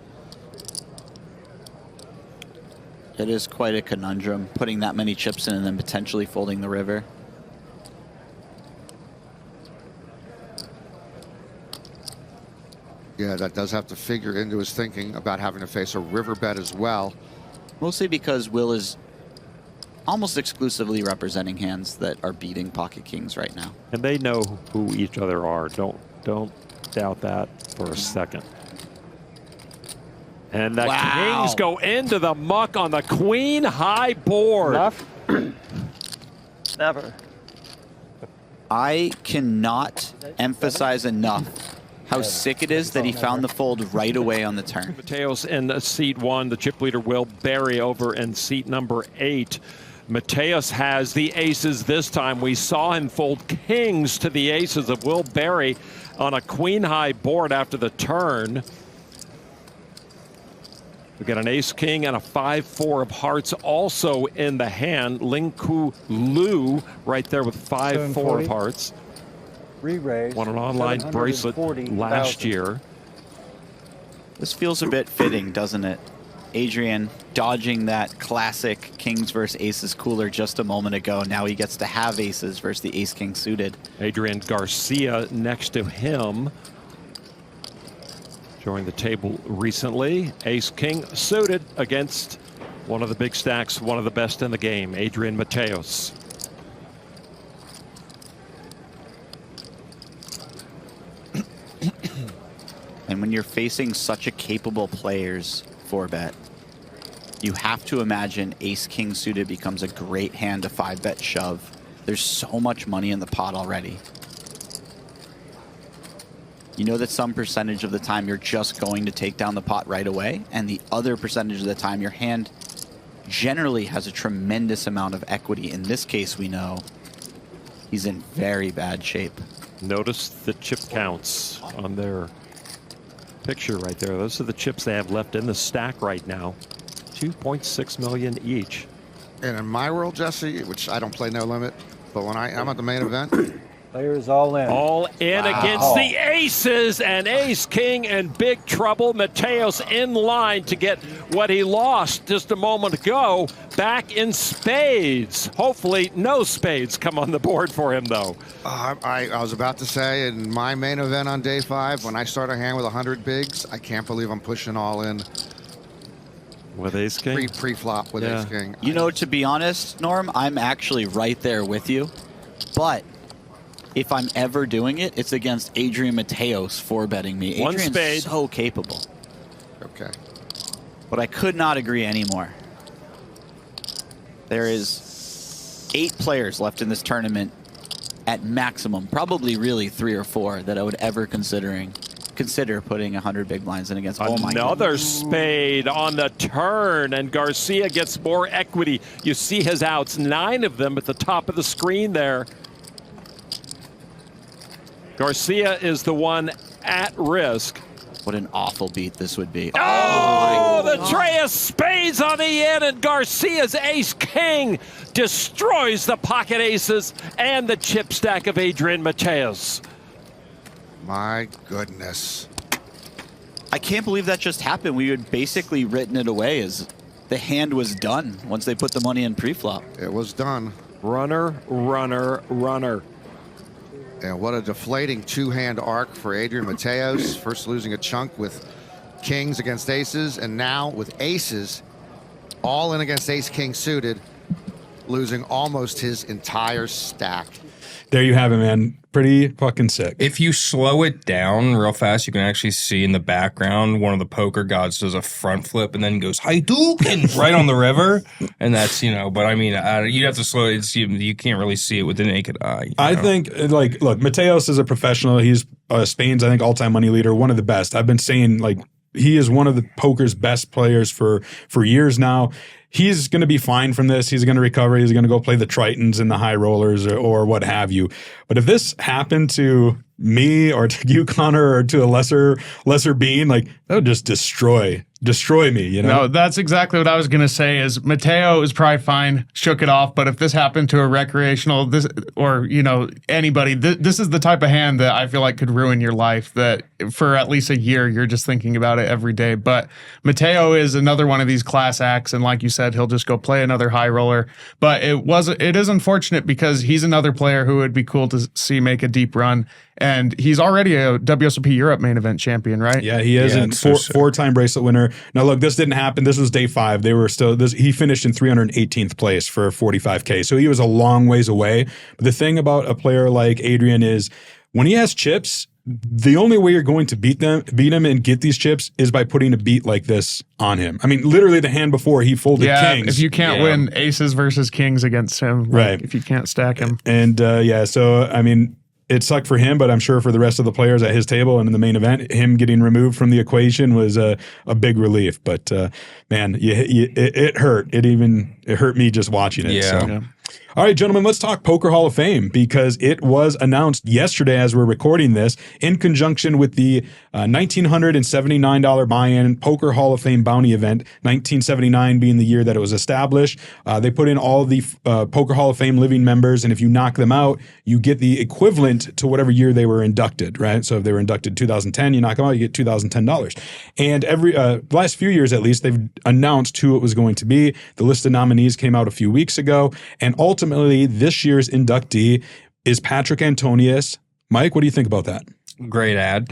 It is quite a conundrum, putting that many chips in and then potentially folding the river. Yeah, that does have to figure into his thinking about having to face a river bet as well. Mostly because Will is almost exclusively representing hands that are beating pocket kings right now. And they know who each other are. Don't doubt that for a second. And the kings go into the muck on the queen high board. Enough? Never. I cannot emphasize enough how sick it is that he found the fold right away on the turn. Mateos in seat 1, the chip leader Will Barry over in seat number 8. Mateos has the aces this time. We saw him fold kings to the aces of Will Barry on a queen high board after the turn. We got an ace king and a 5-4 of hearts also in the hand. Lingku Lu right there with 5-4 of hearts. Re-raise. Won an online bracelet last year. This feels a bit fitting, doesn't it? Adrian dodging that classic kings versus aces cooler just a moment ago. Now he gets to have aces versus the ace-king suited. Adrian Garcia next to him. Joined the table recently. Ace-king suited against one of the big stacks, one of the best in the game, Adrian Mateos. And when you're facing such a capable player's 4-bet, you have to imagine ace-king suited becomes a great hand to 5-bet shove. There's so much money in the pot already. You know that some percentage of the time you're just going to take down the pot right away, and the other percentage of the time your hand generally has a tremendous amount of equity. In this case, we know he's in very bad shape. Notice the chip counts on their picture right there. Those are the chips they have left in the stack right now. 2.6 million each. And in my world, Jesse, which I don't play no limit, but when I'm at the main event, players all in. All in against the aces, and ace king in big trouble. Mateos in line to get what he lost just a moment ago back in spades. Hopefully no spades come on the board for him though. I was about to say, in my main event on day 5, when I start a hand with 100 bigs, I can't believe I'm pushing all in. With ace king? Pre-flop with ace king. You know, to be honest, Norm, I'm actually right there with you. But if I'm ever doing it, it's against Adrian Mateos 4-betting me. One Adrian's spade. So capable. Okay. But I could not agree anymore. There is 8 players left in this tournament at maximum, probably really 3 or 4 that I would ever consider putting 100 big blinds in against. Oh my God. Another spade on the turn, and Garcia gets more equity. You see his outs, 9 of them at the top of the screen there. Garcia is the one at risk. What an awful beat this would be. Oh, the tray of spades on the in, and Garcia's ace-king destroys the pocket aces and the chip stack of Adrian Mateos. My goodness. I can't believe that just happened. We had basically written it away as the hand was done once they put the money in pre-flop. It was done. Runner, runner, runner. And what a deflating two-hand arc for Adrian Mateos. First losing a chunk with kings against aces, and now with aces, all in against ace-king suited, losing almost his entire stack. There you have it, man. Pretty fucking sick. If you slow it down real fast, you can actually see in the background one of the poker gods does a front flip and then goes Hadouken right on the river, and that's But I mean, you'd have to slow it. You can't really see it with the naked eye. I think, look, Mateos is a professional. He's Spain's, I think, all-time money leader, one of the best. I've been saying, he is one of the poker's best players for years now. He's going to be fine from this. He's going to recover. He's going to go play the Tritons and the high rollers or what have you. But if this happened to me or to you, Connor, or to a lesser being, that would just destroy me, No, that's exactly what I was going to say is Mateo is probably fine, shook it off. But if this happened to a recreational anybody, this is the type of hand that I feel like could ruin your life, that for at least a year, you're just thinking about it every day. But Mateo is another one of these class acts. And like you said, he'll just go play another high roller. But it is unfortunate because he's another player who would be cool to see make a deep run. And he's already a WSOP Europe main event champion, right? Yeah, he is a four-time bracelet winner. Now, look, this didn't happen. This was day 5. They were still he finished in 318th place for 45K. So he was a long ways away. But the thing about a player like Adrian is when he has chips, the only way you're going to beat him and get these chips is by putting a beat like this on him. I mean, literally the hand before he folded kings. If you can't win aces versus kings against him, right? If you can't stack him. And so, I mean, it sucked for him, but I'm sure for the rest of the players at his table and in the main event, him getting removed from the equation was a big relief. But man, it hurt. It hurt me just watching it. Yeah. So. All right, gentlemen, let's talk Poker Hall of Fame because it was announced yesterday as we're recording this in conjunction with the $1,979 buy-in Poker Hall of Fame bounty event, 1979 being the year that it was established. They put in all the Poker Hall of Fame living members, and if you knock them out, you get the equivalent to whatever year they were inducted, right? So if they were inducted 2010, you knock them out, you get $2,010. And every last few years, at least, they've announced who it was going to be. The list of nominees came out a few weeks ago, and ultimately, this year's inductee is Patrik Antonius. Mike, what do you think about that? Great ad.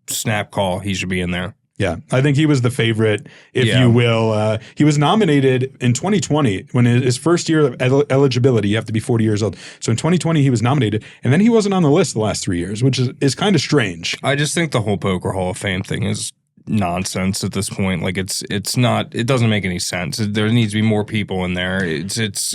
Snap call. He should be in there. Yeah, I think he was the favorite, if you will. He was nominated in 2020 when his first year of eligibility. You have to be 40 years old. So in 2020, he was nominated, and then he wasn't on the list the last 3 years, which is kind of strange. I just think the whole Poker Hall of Fame thing is nonsense at this point. It's not. It doesn't make any sense. There needs to be more people in there.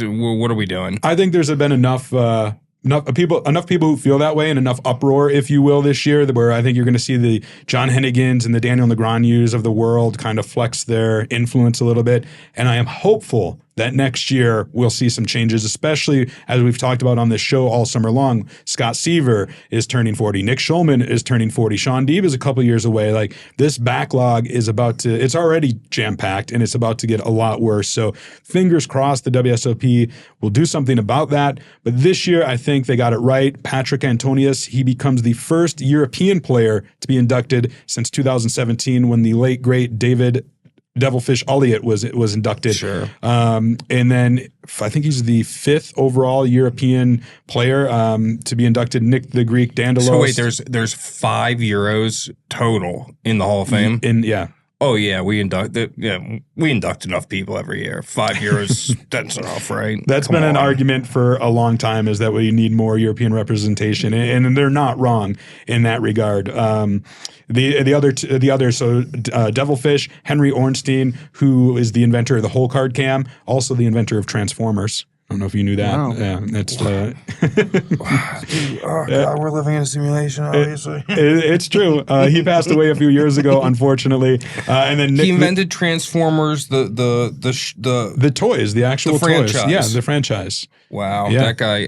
What are we doing? I think there's been enough people who feel that way and enough uproar, if you will, this year where I think you're going to see the John Hennigans and the Daniel Negreanu's of the world kind of flex their influence a little bit. And I am hopeful that next year we'll see some changes, especially as we've talked about on this show all summer long. Scott Seaver is turning 40. Nick Schulman is turning 40. Sean Deeb is a couple years away. This backlog is it's already jam-packed and it's about to get a lot worse. So fingers crossed the WSOP will do something about that. But this year, I think they got it right. Patrik Antonius, he becomes the first European player to be inducted since 2017 when the late, great David Devilfish Elliott was inducted. Sure. And then I think he's the 5th overall European player to be inducted. Nick the Greek Dandalos. So wait, there's 5 Euros total in the Hall of Fame? Oh yeah, we induct enough people every year. 5 years, that's enough, right? That's been an argument for a long time, is that we need more European representation, and they're not wrong in that regard. The others, Devilfish, Henry Ornstein, who is the inventor of the whole card cam, also the inventor of Transformers. don't know if you knew that. Wow. Yeah, it's God, we're living in a simulation, obviously. It's true. He passed away a few years ago, unfortunately. And then Nick, he invented Transformers, the toys, the actual toys. franchise. Yeah, the franchise. Wow, Yeah. that guy.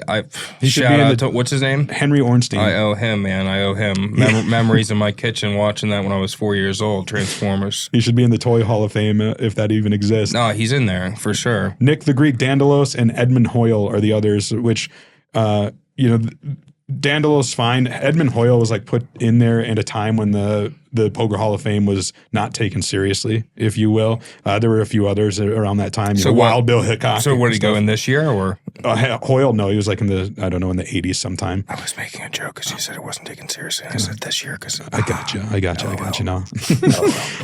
He should shout be in out the- to what's his name? Henry Ornstein. I owe him, man. I owe him memories in my kitchen watching that when I was 4 years old. Transformers. He should be in the Toy Hall of Fame if that even exists. No, he's in there for sure. Nick the Greek Dandalos and Edmund Hoyle are the others, which, Dandalos fine. Edmund Hoyle was like put in there at a time when the Poker Hall of Fame was not taken seriously, if you will. There were a few others around that time. Wild Bill Hickok. So what did he go in this year or? Hoyle, no, he was like in the 80s sometime. I was making a joke because you said it wasn't taken seriously. I said this year because I got you now.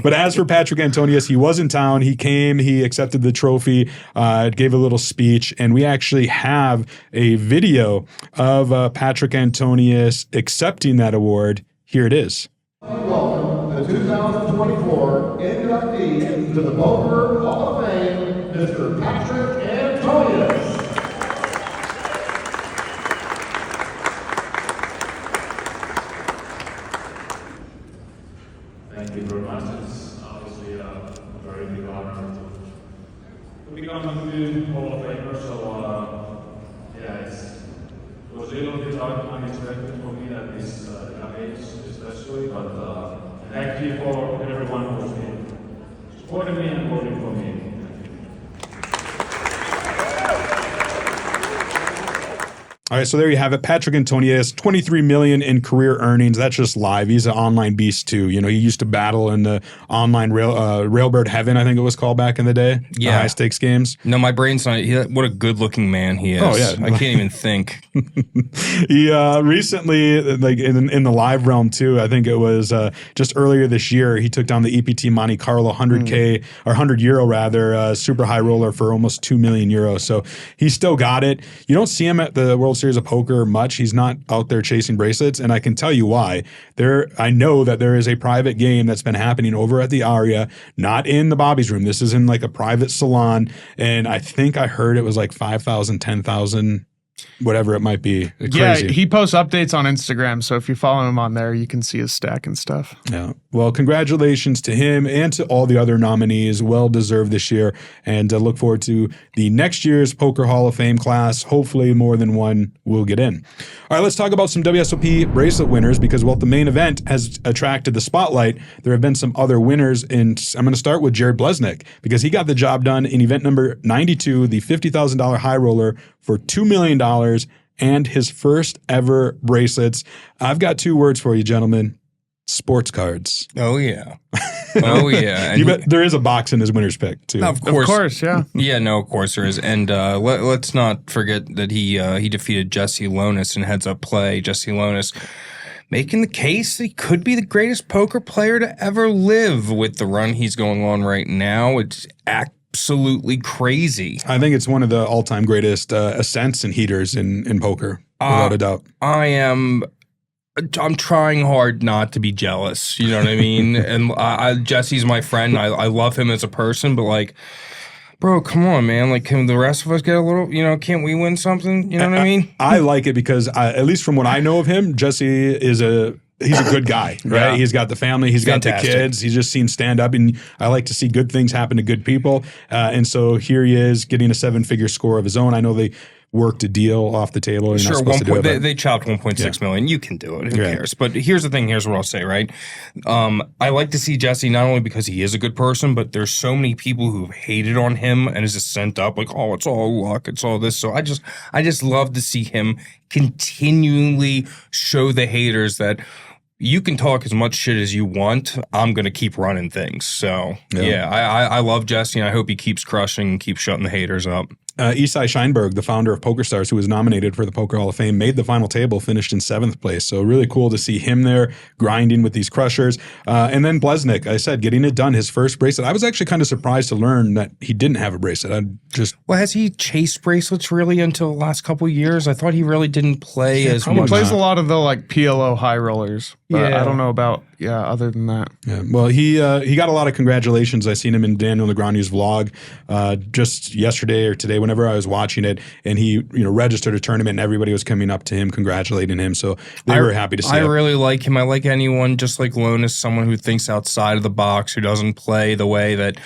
But as for Patrik Antonius, he was in town. He came, he accepted the trophy, gave a little speech, and we actually have a video of Patrik Antonius accepting that award. Here it is. Welcome the 2024 inductee to the Poker Hall of Fame, Mr. Patrik Antonius. Thank you very much. It's obviously a very big honor to become a new Hall of Famer. So, it was a little bit unexpected for me at this young age, especially. But thank you for everyone who's been supporting me and voting for me. All right, so there you have it. Patrik Antonius, $23 million in career earnings. That's just live. He's an online beast too. You know, he used to battle in the online Railbird Heaven, I think it was called back in the day. Yeah, high stakes games. No, my brain's not. What a good-looking man he is. Oh yeah, I can't even think. He recently, like in the live realm too. I think it was just earlier this year. He took down the EPT Monte Carlo 100K or 100 euro rather, super high roller for almost 2 million euros. So he still got it. You don't see him at the World Series of Poker much. He's not out there chasing bracelets, and I can tell you why. I know that there is a private game that's been happening over at the Aria, not in the Bobby's room. This is in like a private salon, and I think I heard it was like 5,000, 10,000. Whatever it might be. Crazy. Yeah, he posts updates on Instagram, so if you follow him on there, you can see his stack and stuff. Yeah. Well, congratulations to him and to all the other nominees. Well deserved this year, and look forward to the next year's Poker Hall of Fame class. Hopefully more than one will get in. All right, let's talk about some WSOP bracelet winners because, well, the main event has attracted the spotlight. There have been some other winners, and I'm going to start with Jared Bleznick because he got the job done in event number 92, the $50,000 high roller for $2 million and his first ever bracelets. I've got two words for you, gentlemen. Sports cards. Oh, yeah. Oh, yeah. You bet there is a box in his winner's pick, too. Of course, yeah. Yeah, no, of course there is. And let's not forget that he defeated Jesse Lonis in heads-up play. Jesse Lonis making the case that he could be the greatest poker player to ever live with the run he's going on right now. It's absolutely crazy. I think it's one of the all-time greatest ascents and heaters in poker, without a doubt. I'm trying hard not to be jealous. You know what I mean? And Jesse's my friend. I love him as a person, but like, bro, come on, man. Like, can the rest of us get a little, can't we win something? You know what I mean? I like it because, at least from what I know of him, Jesse is he's a good guy, right? Yeah. He's got the family, he's got the kids. He just seems stand up, and I like to see good things happen to good people. And so here he is getting a 7-figure score of his own. I know they worked a deal off the table. You're not supposed to do it, they chopped 1.6 million. You can do it. Who cares? But here's the thing. Here's what I'll say, right? I like to see Jesse not only because he is a good person, but there's so many people who've hated on him and is just sent up like, oh, it's all luck. It's all this. So I just love to see him continually show the haters that you can talk as much shit as you want. I'm going to keep running things. So, I love Jesse, and I hope he keeps crushing and keeps shutting the haters up. Isai Scheinberg, the founder of PokerStars, who was nominated for the Poker Hall of Fame, made the final table, finished in 7th place. So really cool to see him there grinding with these crushers. And then Bleznick, I said, getting it done, his first bracelet. I was actually kind of surprised to learn that he didn't have a bracelet. Well, has he chased bracelets really until the last couple of years? I thought he really didn't play as much. He plays a lot of the like PLO high rollers. But I don't know about yeah, other than that. Yeah, well, he got a lot of congratulations. I seen him in Daniel Negreanu's vlog just yesterday or today, whenever I was watching it, and he registered a tournament, and everybody was coming up to him congratulating him. So they were happy to see it. I really like him. I like anyone just like Lonis, someone who thinks outside of the box, who doesn't play the way that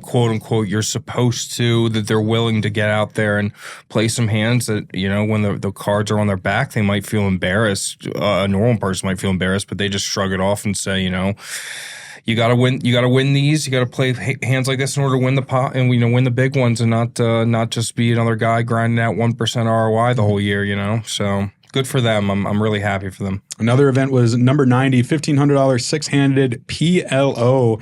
quote unquote you're supposed to. That they're willing to get out there and play some hands that when the cards are on their back, they might feel embarrassed. A normal person might feel embarrassed, but they just shrug it off and say, you got to win. You got to win these. You got to play hands like this in order to win the pot and win the big ones, and not just be another guy grinding out 1% ROI the whole year. So good for them. I'm really happy for them. Another event was number 90, $1,500 six-handed PLO.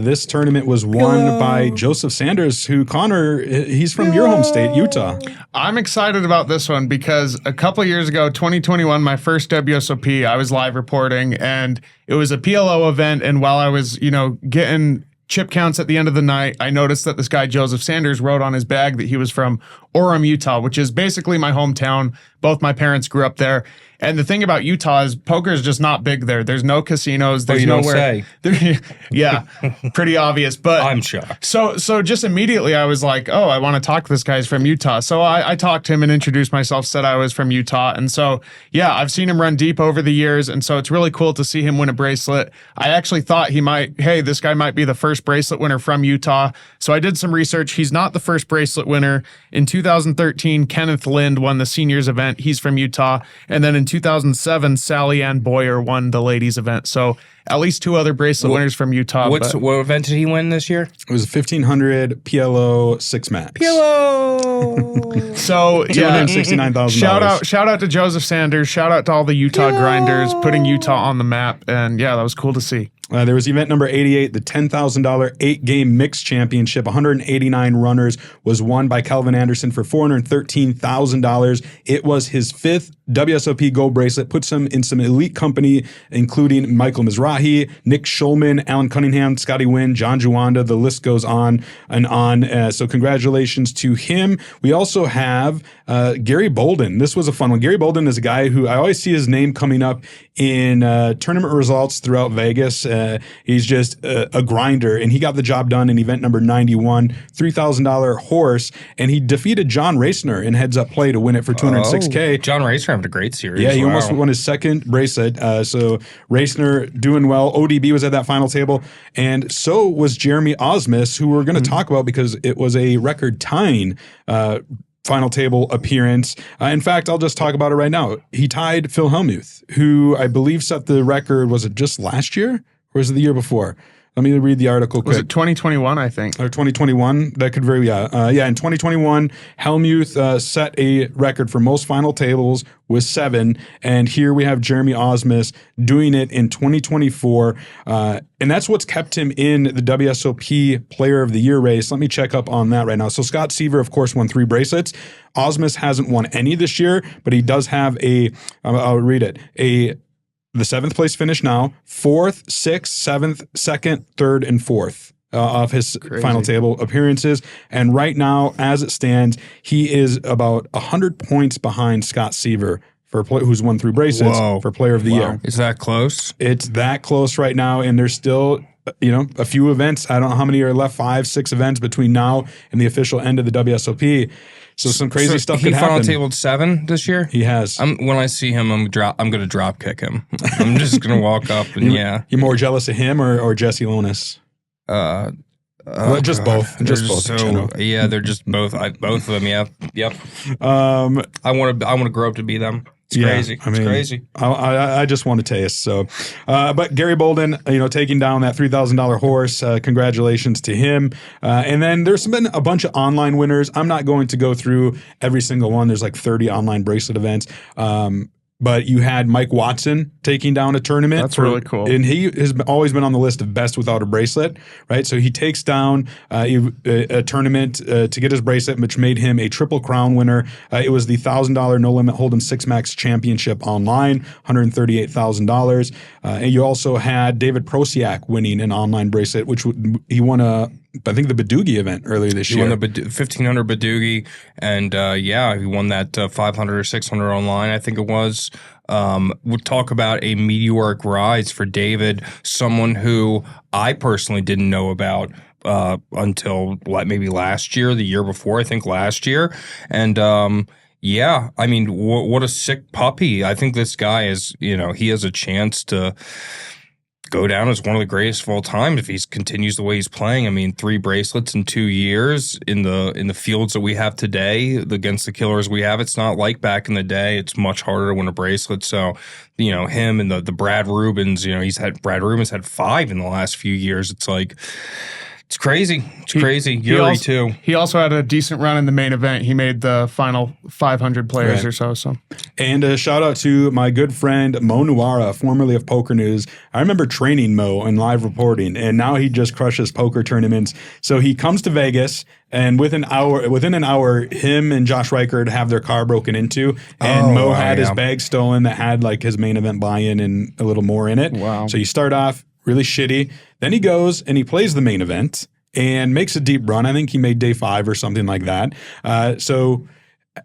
This tournament was won by Joseph Sanders, who, Connor, he's from your home state, Utah. I'm excited about this one because a couple of years ago, 2021, my first WSOP, I was live reporting, and it was a PLO event. And while I was, getting chip counts at the end of the night, I noticed that this guy, Joseph Sanders, wrote on his bag that he was from Orem, Utah, which is basically my hometown. Both my parents grew up there. And the thing about Utah is poker is just not big there. There's no casinos. There's nowhere. Yeah, pretty obvious. But I'm shocked. So just immediately I was like, oh, I want to talk to this guy. He's from Utah. So I talked to him and introduced myself, said I was from Utah. And so, yeah, I've seen him run deep over the years. And so it's really cool to see him win a bracelet. I actually thought this guy might be the first bracelet winner from Utah. So I did some research. He's not the first bracelet winner. In 2013, Kenneth Lind won the seniors event. He's from Utah. And then in 2007, Sally Ann Boyer won the ladies event. So at least two other bracelet winners from Utah. What event did he win this year? It was a 1,500 PLO six max. PLO. So yeah, $269,000. Shout out to Joseph Sanders. Shout out to all the Utah grinders putting Utah on the map. And yeah, that was cool to see. There was event number 88, the $10,000 eight-game mixed championship. 189 runners was won by Calvin Anderson for $413,000. It was his fifth WSOP gold bracelet, puts him in some elite company, including Michael Mizrahi, Nick Schulman, Alan Cunningham, Scotty Wynn, John Juanda. The list goes on and on. So congratulations to him. We also have Gary Bolden. This was a fun one. Gary Bolden is a guy who I always see his name coming up in tournament results throughout Vegas. He's just a grinder, and he got the job done in event number 91, $3,000 horse, and he defeated John Racner in heads-up play to win it for $206K. John Racner having a great series. Yeah, he almost won his second bracelet. So Racner doing well. ODB was at that final table, and so was Jeremy Ausmus, who we're going to talk about because it was a record-tying final table appearance. In fact, I'll just talk about it right now. He tied Phil Hellmuth, who I believe set the record, was it just last year? Or was it the year before? Let me read the article quick. Was it 2021, I think? Or 2021? That could very, in 2021, Hellmuth set a record for most final tables with 7. And here we have Jeremy Ausmus doing it in 2024. And that's what's kept him in the WSOP Player of the Year race. Let me check up on that right now. So Scott Seaver, of course, won 3 bracelets. Ausmus hasn't won any this year, but he does have I'll read it, the 7th place finish now, 4th, 6th, 7th, 2nd, 3rd, and 4th of his final table appearances. And right now, as it stands, he is about 100 points behind Scott Seaver, who's won 3 bracelets for Player of the Year. Is that close? It's that close right now, and there's still a few events. I don't know how many are left, 5, 6 events between now and the official end of the WSOP. So some crazy stuff could happen. He final tabled 7 this year? He has. When I see him, I'm going to drop kick him. I'm just going to walk up and You're more jealous of him or Jesse Lonis? Just both. Just both. Yeah, they're just both. Both of them. Yeah. Yep. I want to grow up to be them. It's crazy. It's crazy. I just want to taste. So, but Gary Bolden, taking down that $3,000 horse. Congratulations to him. And then there's been a bunch of online winners. I'm not going to go through every single one. There's like 30 online bracelet events. But you had Mike Watson taking down a tournament. That's really cool. And he has always been on the list of best without a bracelet, right? So he takes down a tournament to get his bracelet, which made him a Triple Crown winner. It was the $1,000 No Limit Hold'em 6 Max Championship online, $138,000. And you also had David Prociak winning an online bracelet, which he won a I think, the Badoogie event earlier this He year. won the 1500 Badoogie, and he won that 500 or 600 online, I think it was. We'll talk about a meteoric rise for David, someone who I personally didn't know about until maybe last year, the year before, I think last year. And I mean, what a sick puppy. I think this guy is, he has a chance to go down as one of the greatest of all time if he continues the way he's playing. I mean, 3 bracelets in 2 years in the fields that we have today against the killers we have. It's not like back in the day. It's much harder to win a bracelet. So, him and the Brad Rubens, Brad Rubens had 5 in the last few years. It's like, it's crazy. It's crazy. Yuri, too. He also had a decent run in the main event. He made the final 500 players or so. And a shout out to my good friend Mo Nuwwarah, formerly of PokerNews. I remember training Mo in live reporting, and now he just crushes poker tournaments. So he comes to Vegas, and within an hour, him and Josh Reichert have their car broken into, and Mo had his bag stolen that had like his main event buy-in and a little more in it. Wow. So you start off really shitty. Then he goes and he plays the main event and makes a deep run. I think he made day 5 or something like that. So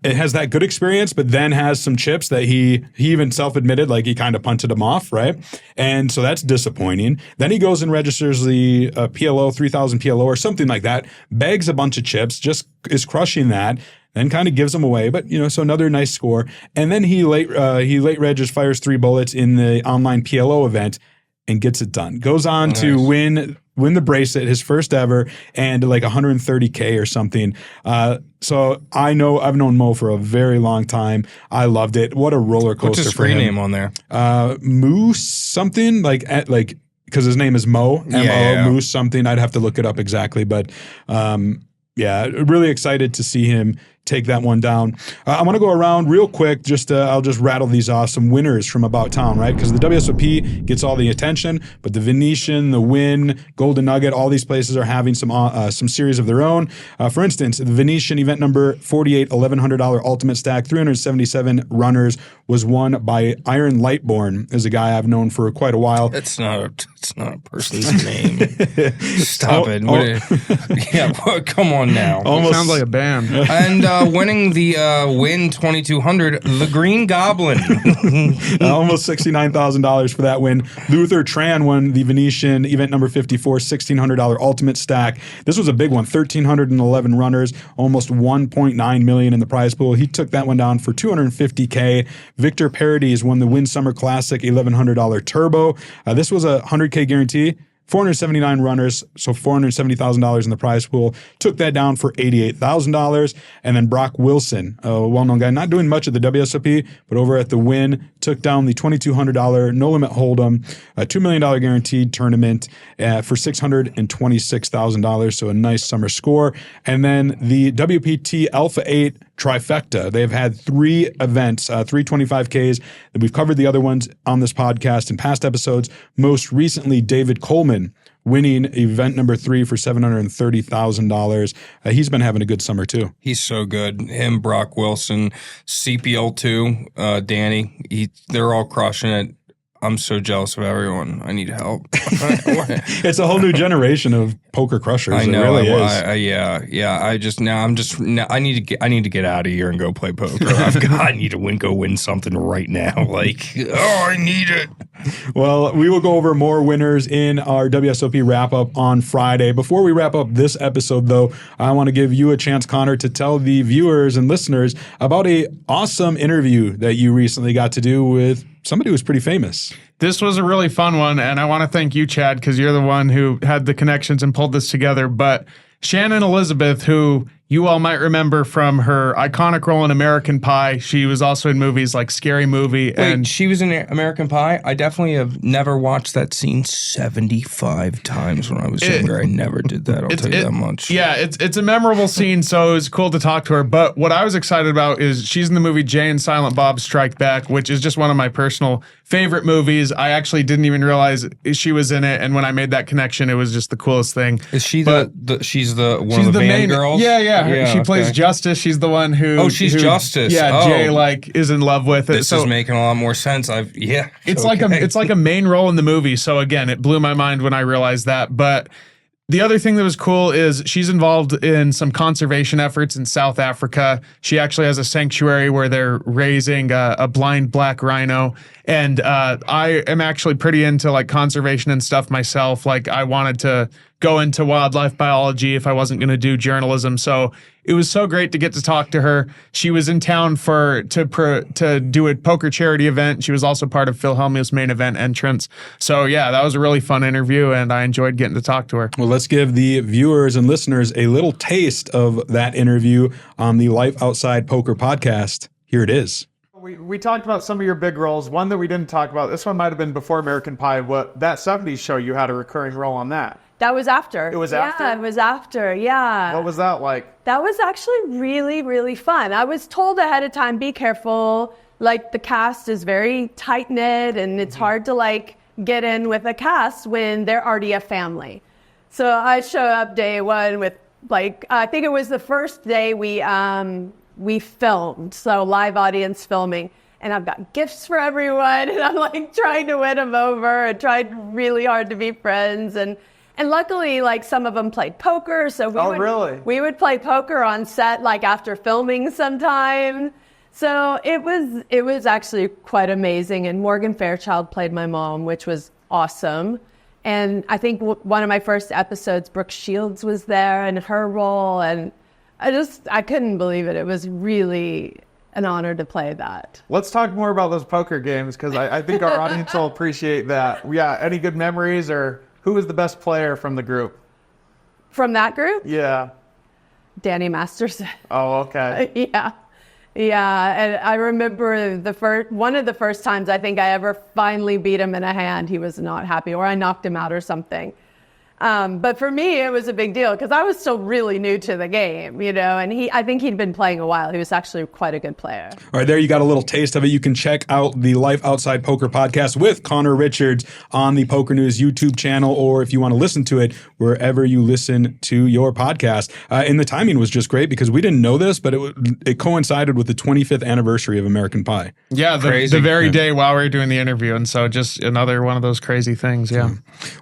it has that good experience, but then has some chips that he even self-admitted, like he kind of punted them off, right? And so that's disappointing. Then he goes and registers the PLO, 3,000 PLO or something like that, bags a bunch of chips, just is crushing that, then kind of gives them away. But, so another nice score. And then he late registers, fires 3 bullets in the online PLO event and gets it done. Goes on to win the bracelet, his first ever, and like 130K or something. So I've known Mo for a very long time. I loved it. What a roller coaster. What's his for him. screen name on there? Moose something, because his name is Mo, M-O, Moose something. I'd have to look it up exactly, but really excited to see him take that one down. I want to go around real quick. I'll just rattle these off. Some winners from about town, right? Because the WSOP gets all the attention, but the Venetian, the Win, Golden Nugget, all these places are having some series of their own. For instance, the Venetian event number 48, $1,100 ultimate stack, 377 runners, was won by Iaron Lightbourne, is a guy I've known for quite a while. It's not a person's name. Stop it. Come on now. Almost sounds like a band. And winning the Win 2200, the Green Goblin. Almost $69,000 for that win. Luther Tran won the Venetian event number 54, $1,600 ultimate stack. This was a big one, 1,311 runners, almost $1.9 million in the prize pool. He took that one down for $250K. Victor Parodies won the Win Summer Classic $1,100 turbo. This was a $100K guarantee. 479 runners, so $470,000 in the prize pool. Took that down for $88,000. And then Brock Wilson, a well-known guy, not doing much at the WSOP, but over at the Win, took down the $2,200 no-limit hold'em, a $2 million guaranteed tournament for $626,000, so a nice summer score. And then the WPT Alpha 8 trifecta. They've had 3 events, 3 25Ks. We've covered the other ones on this podcast in past episodes. Most recently, David Coleman winning event number 3 for $730,000. He's been having a good summer too. He's so good. Him, Brock Wilson, CPL2, Danny, they're all crushing it. I'm so jealous of everyone. I need help. It's a whole new generation of poker crushers. I know. It really is. I need to get out of here and go play poker. I need to go win something right now. I need it. Well, we will go over more winners in our WSOP wrap up on Friday. Before we wrap up this episode, though, I want to give you a chance, Connor, to tell the viewers and listeners about a awesome interview that you recently got to do with somebody who was pretty famous. This was a really fun one, and I want to thank you, Chad, because you're the one who had the connections and pulled this together. But Shannon Elizabeth, who you all might remember from her iconic role in American Pie. She was also in movies like Scary Movie. Wait, she was in American Pie? I definitely have never watched that scene 75 times when I was younger. I never did that, I'll tell you that much. Yeah, it's a memorable scene, so it was cool to talk to her. But what I was excited about is she's in the movie Jay and Silent Bob Strike Back, which is just one of my personal favorite movies. I actually didn't even realize she was in it, and when I made that connection, it was just the coolest thing. Is she she's the one of the main girls? Yeah. She plays Justice. She's the one who. Oh, she's Justice. Yeah, Jay is in love with it. This is making a lot more sense. It's like a main role in the movie. So again, it blew my mind when I realized that. But The other thing that was cool is she's involved in some conservation efforts in South Africa. She actually has a sanctuary where they're raising a blind black rhino. And I am actually pretty into like conservation and stuff myself. Like I wanted to go into wildlife biology if I wasn't going to do journalism. So it was so great to get to talk to her. She was in town to do a poker charity event. She was also part of Phil Hellmuth's main event entrance. So yeah, that was a really fun interview, and I enjoyed getting to talk to her. Well, let's give the viewers and listeners a little taste of that interview on the Life Outside Poker podcast. Here it is. We talked about some of your big roles. One that we didn't talk about, this one might have been before American Pie. That 70s show, you had a recurring role on that. That was after. It was after? Yeah, it was after, yeah. What was that like? That was actually really, really fun. I was told ahead of time, be careful. Like, the cast is very tight-knit, and it's hard to, like, get in with a cast when they're already a family. So I show up day one with, like, I think it was the first day we filmed, so live audience filming. And I've got gifts for everyone, and I'm, like, trying to win them over and tried really hard to be friends. And luckily, like, some of them played poker, so we would play poker on set, like, after filming sometime. So it was actually quite amazing. And Morgan Fairchild played my mom, which was awesome. And I think one of my first episodes, Brooke Shields was there in her role, and I couldn't believe it. It was really an honor to play that. Let's talk more about those poker games, because I think our audience will appreciate that. Yeah, any good memories, or who was the best player from the group? From that group? Yeah. Danny Masterson. Oh, okay. Yeah, and I remember one of the first times I think I ever finally beat him in a hand, he was not happy, or I knocked him out or something. But for me, it was a big deal because I was still really new to the game, and I think he'd been playing a while. He was actually quite a good player. All right, there you got a little taste of it. You can check out the Life Outside Poker podcast with Connor Richards on the Poker News YouTube channel, or if you want to listen to it, wherever you listen to your podcast. And the timing was just great because we didn't know this, but it coincided with the 25th anniversary of American Pie. Yeah, the very day while we were doing the interview. And so just another one of those crazy things, yeah.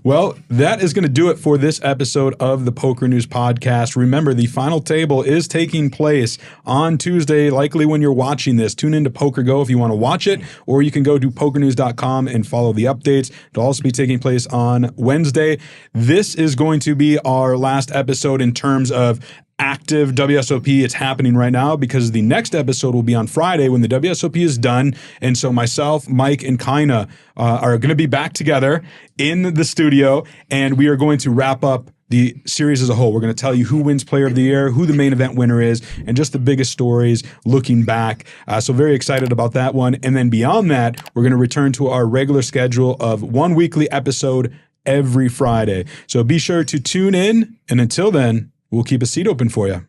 Well, that is going to do it for this episode of the Poker News Podcast. Remember, the final table is taking place on Tuesday, likely when you're watching this. Tune into Poker Go if you want to watch it, or you can go to pokernews.com and follow the updates. It'll also be taking place on Wednesday. This is going to be our last episode in terms of active WSOP. It's happening right now because the next episode will be on Friday when the WSOP is done. And so myself, Mike, and Kaina are going to be back together in the studio, and we are going to wrap up the series as a whole. We're going to tell you who wins Player of the Year, who the main event winner is, and just the biggest stories looking back. So very excited about that one. And then beyond that, we're going to return to our regular schedule of one weekly episode every Friday. So be sure to tune in, and until then, we'll keep a seat open for you.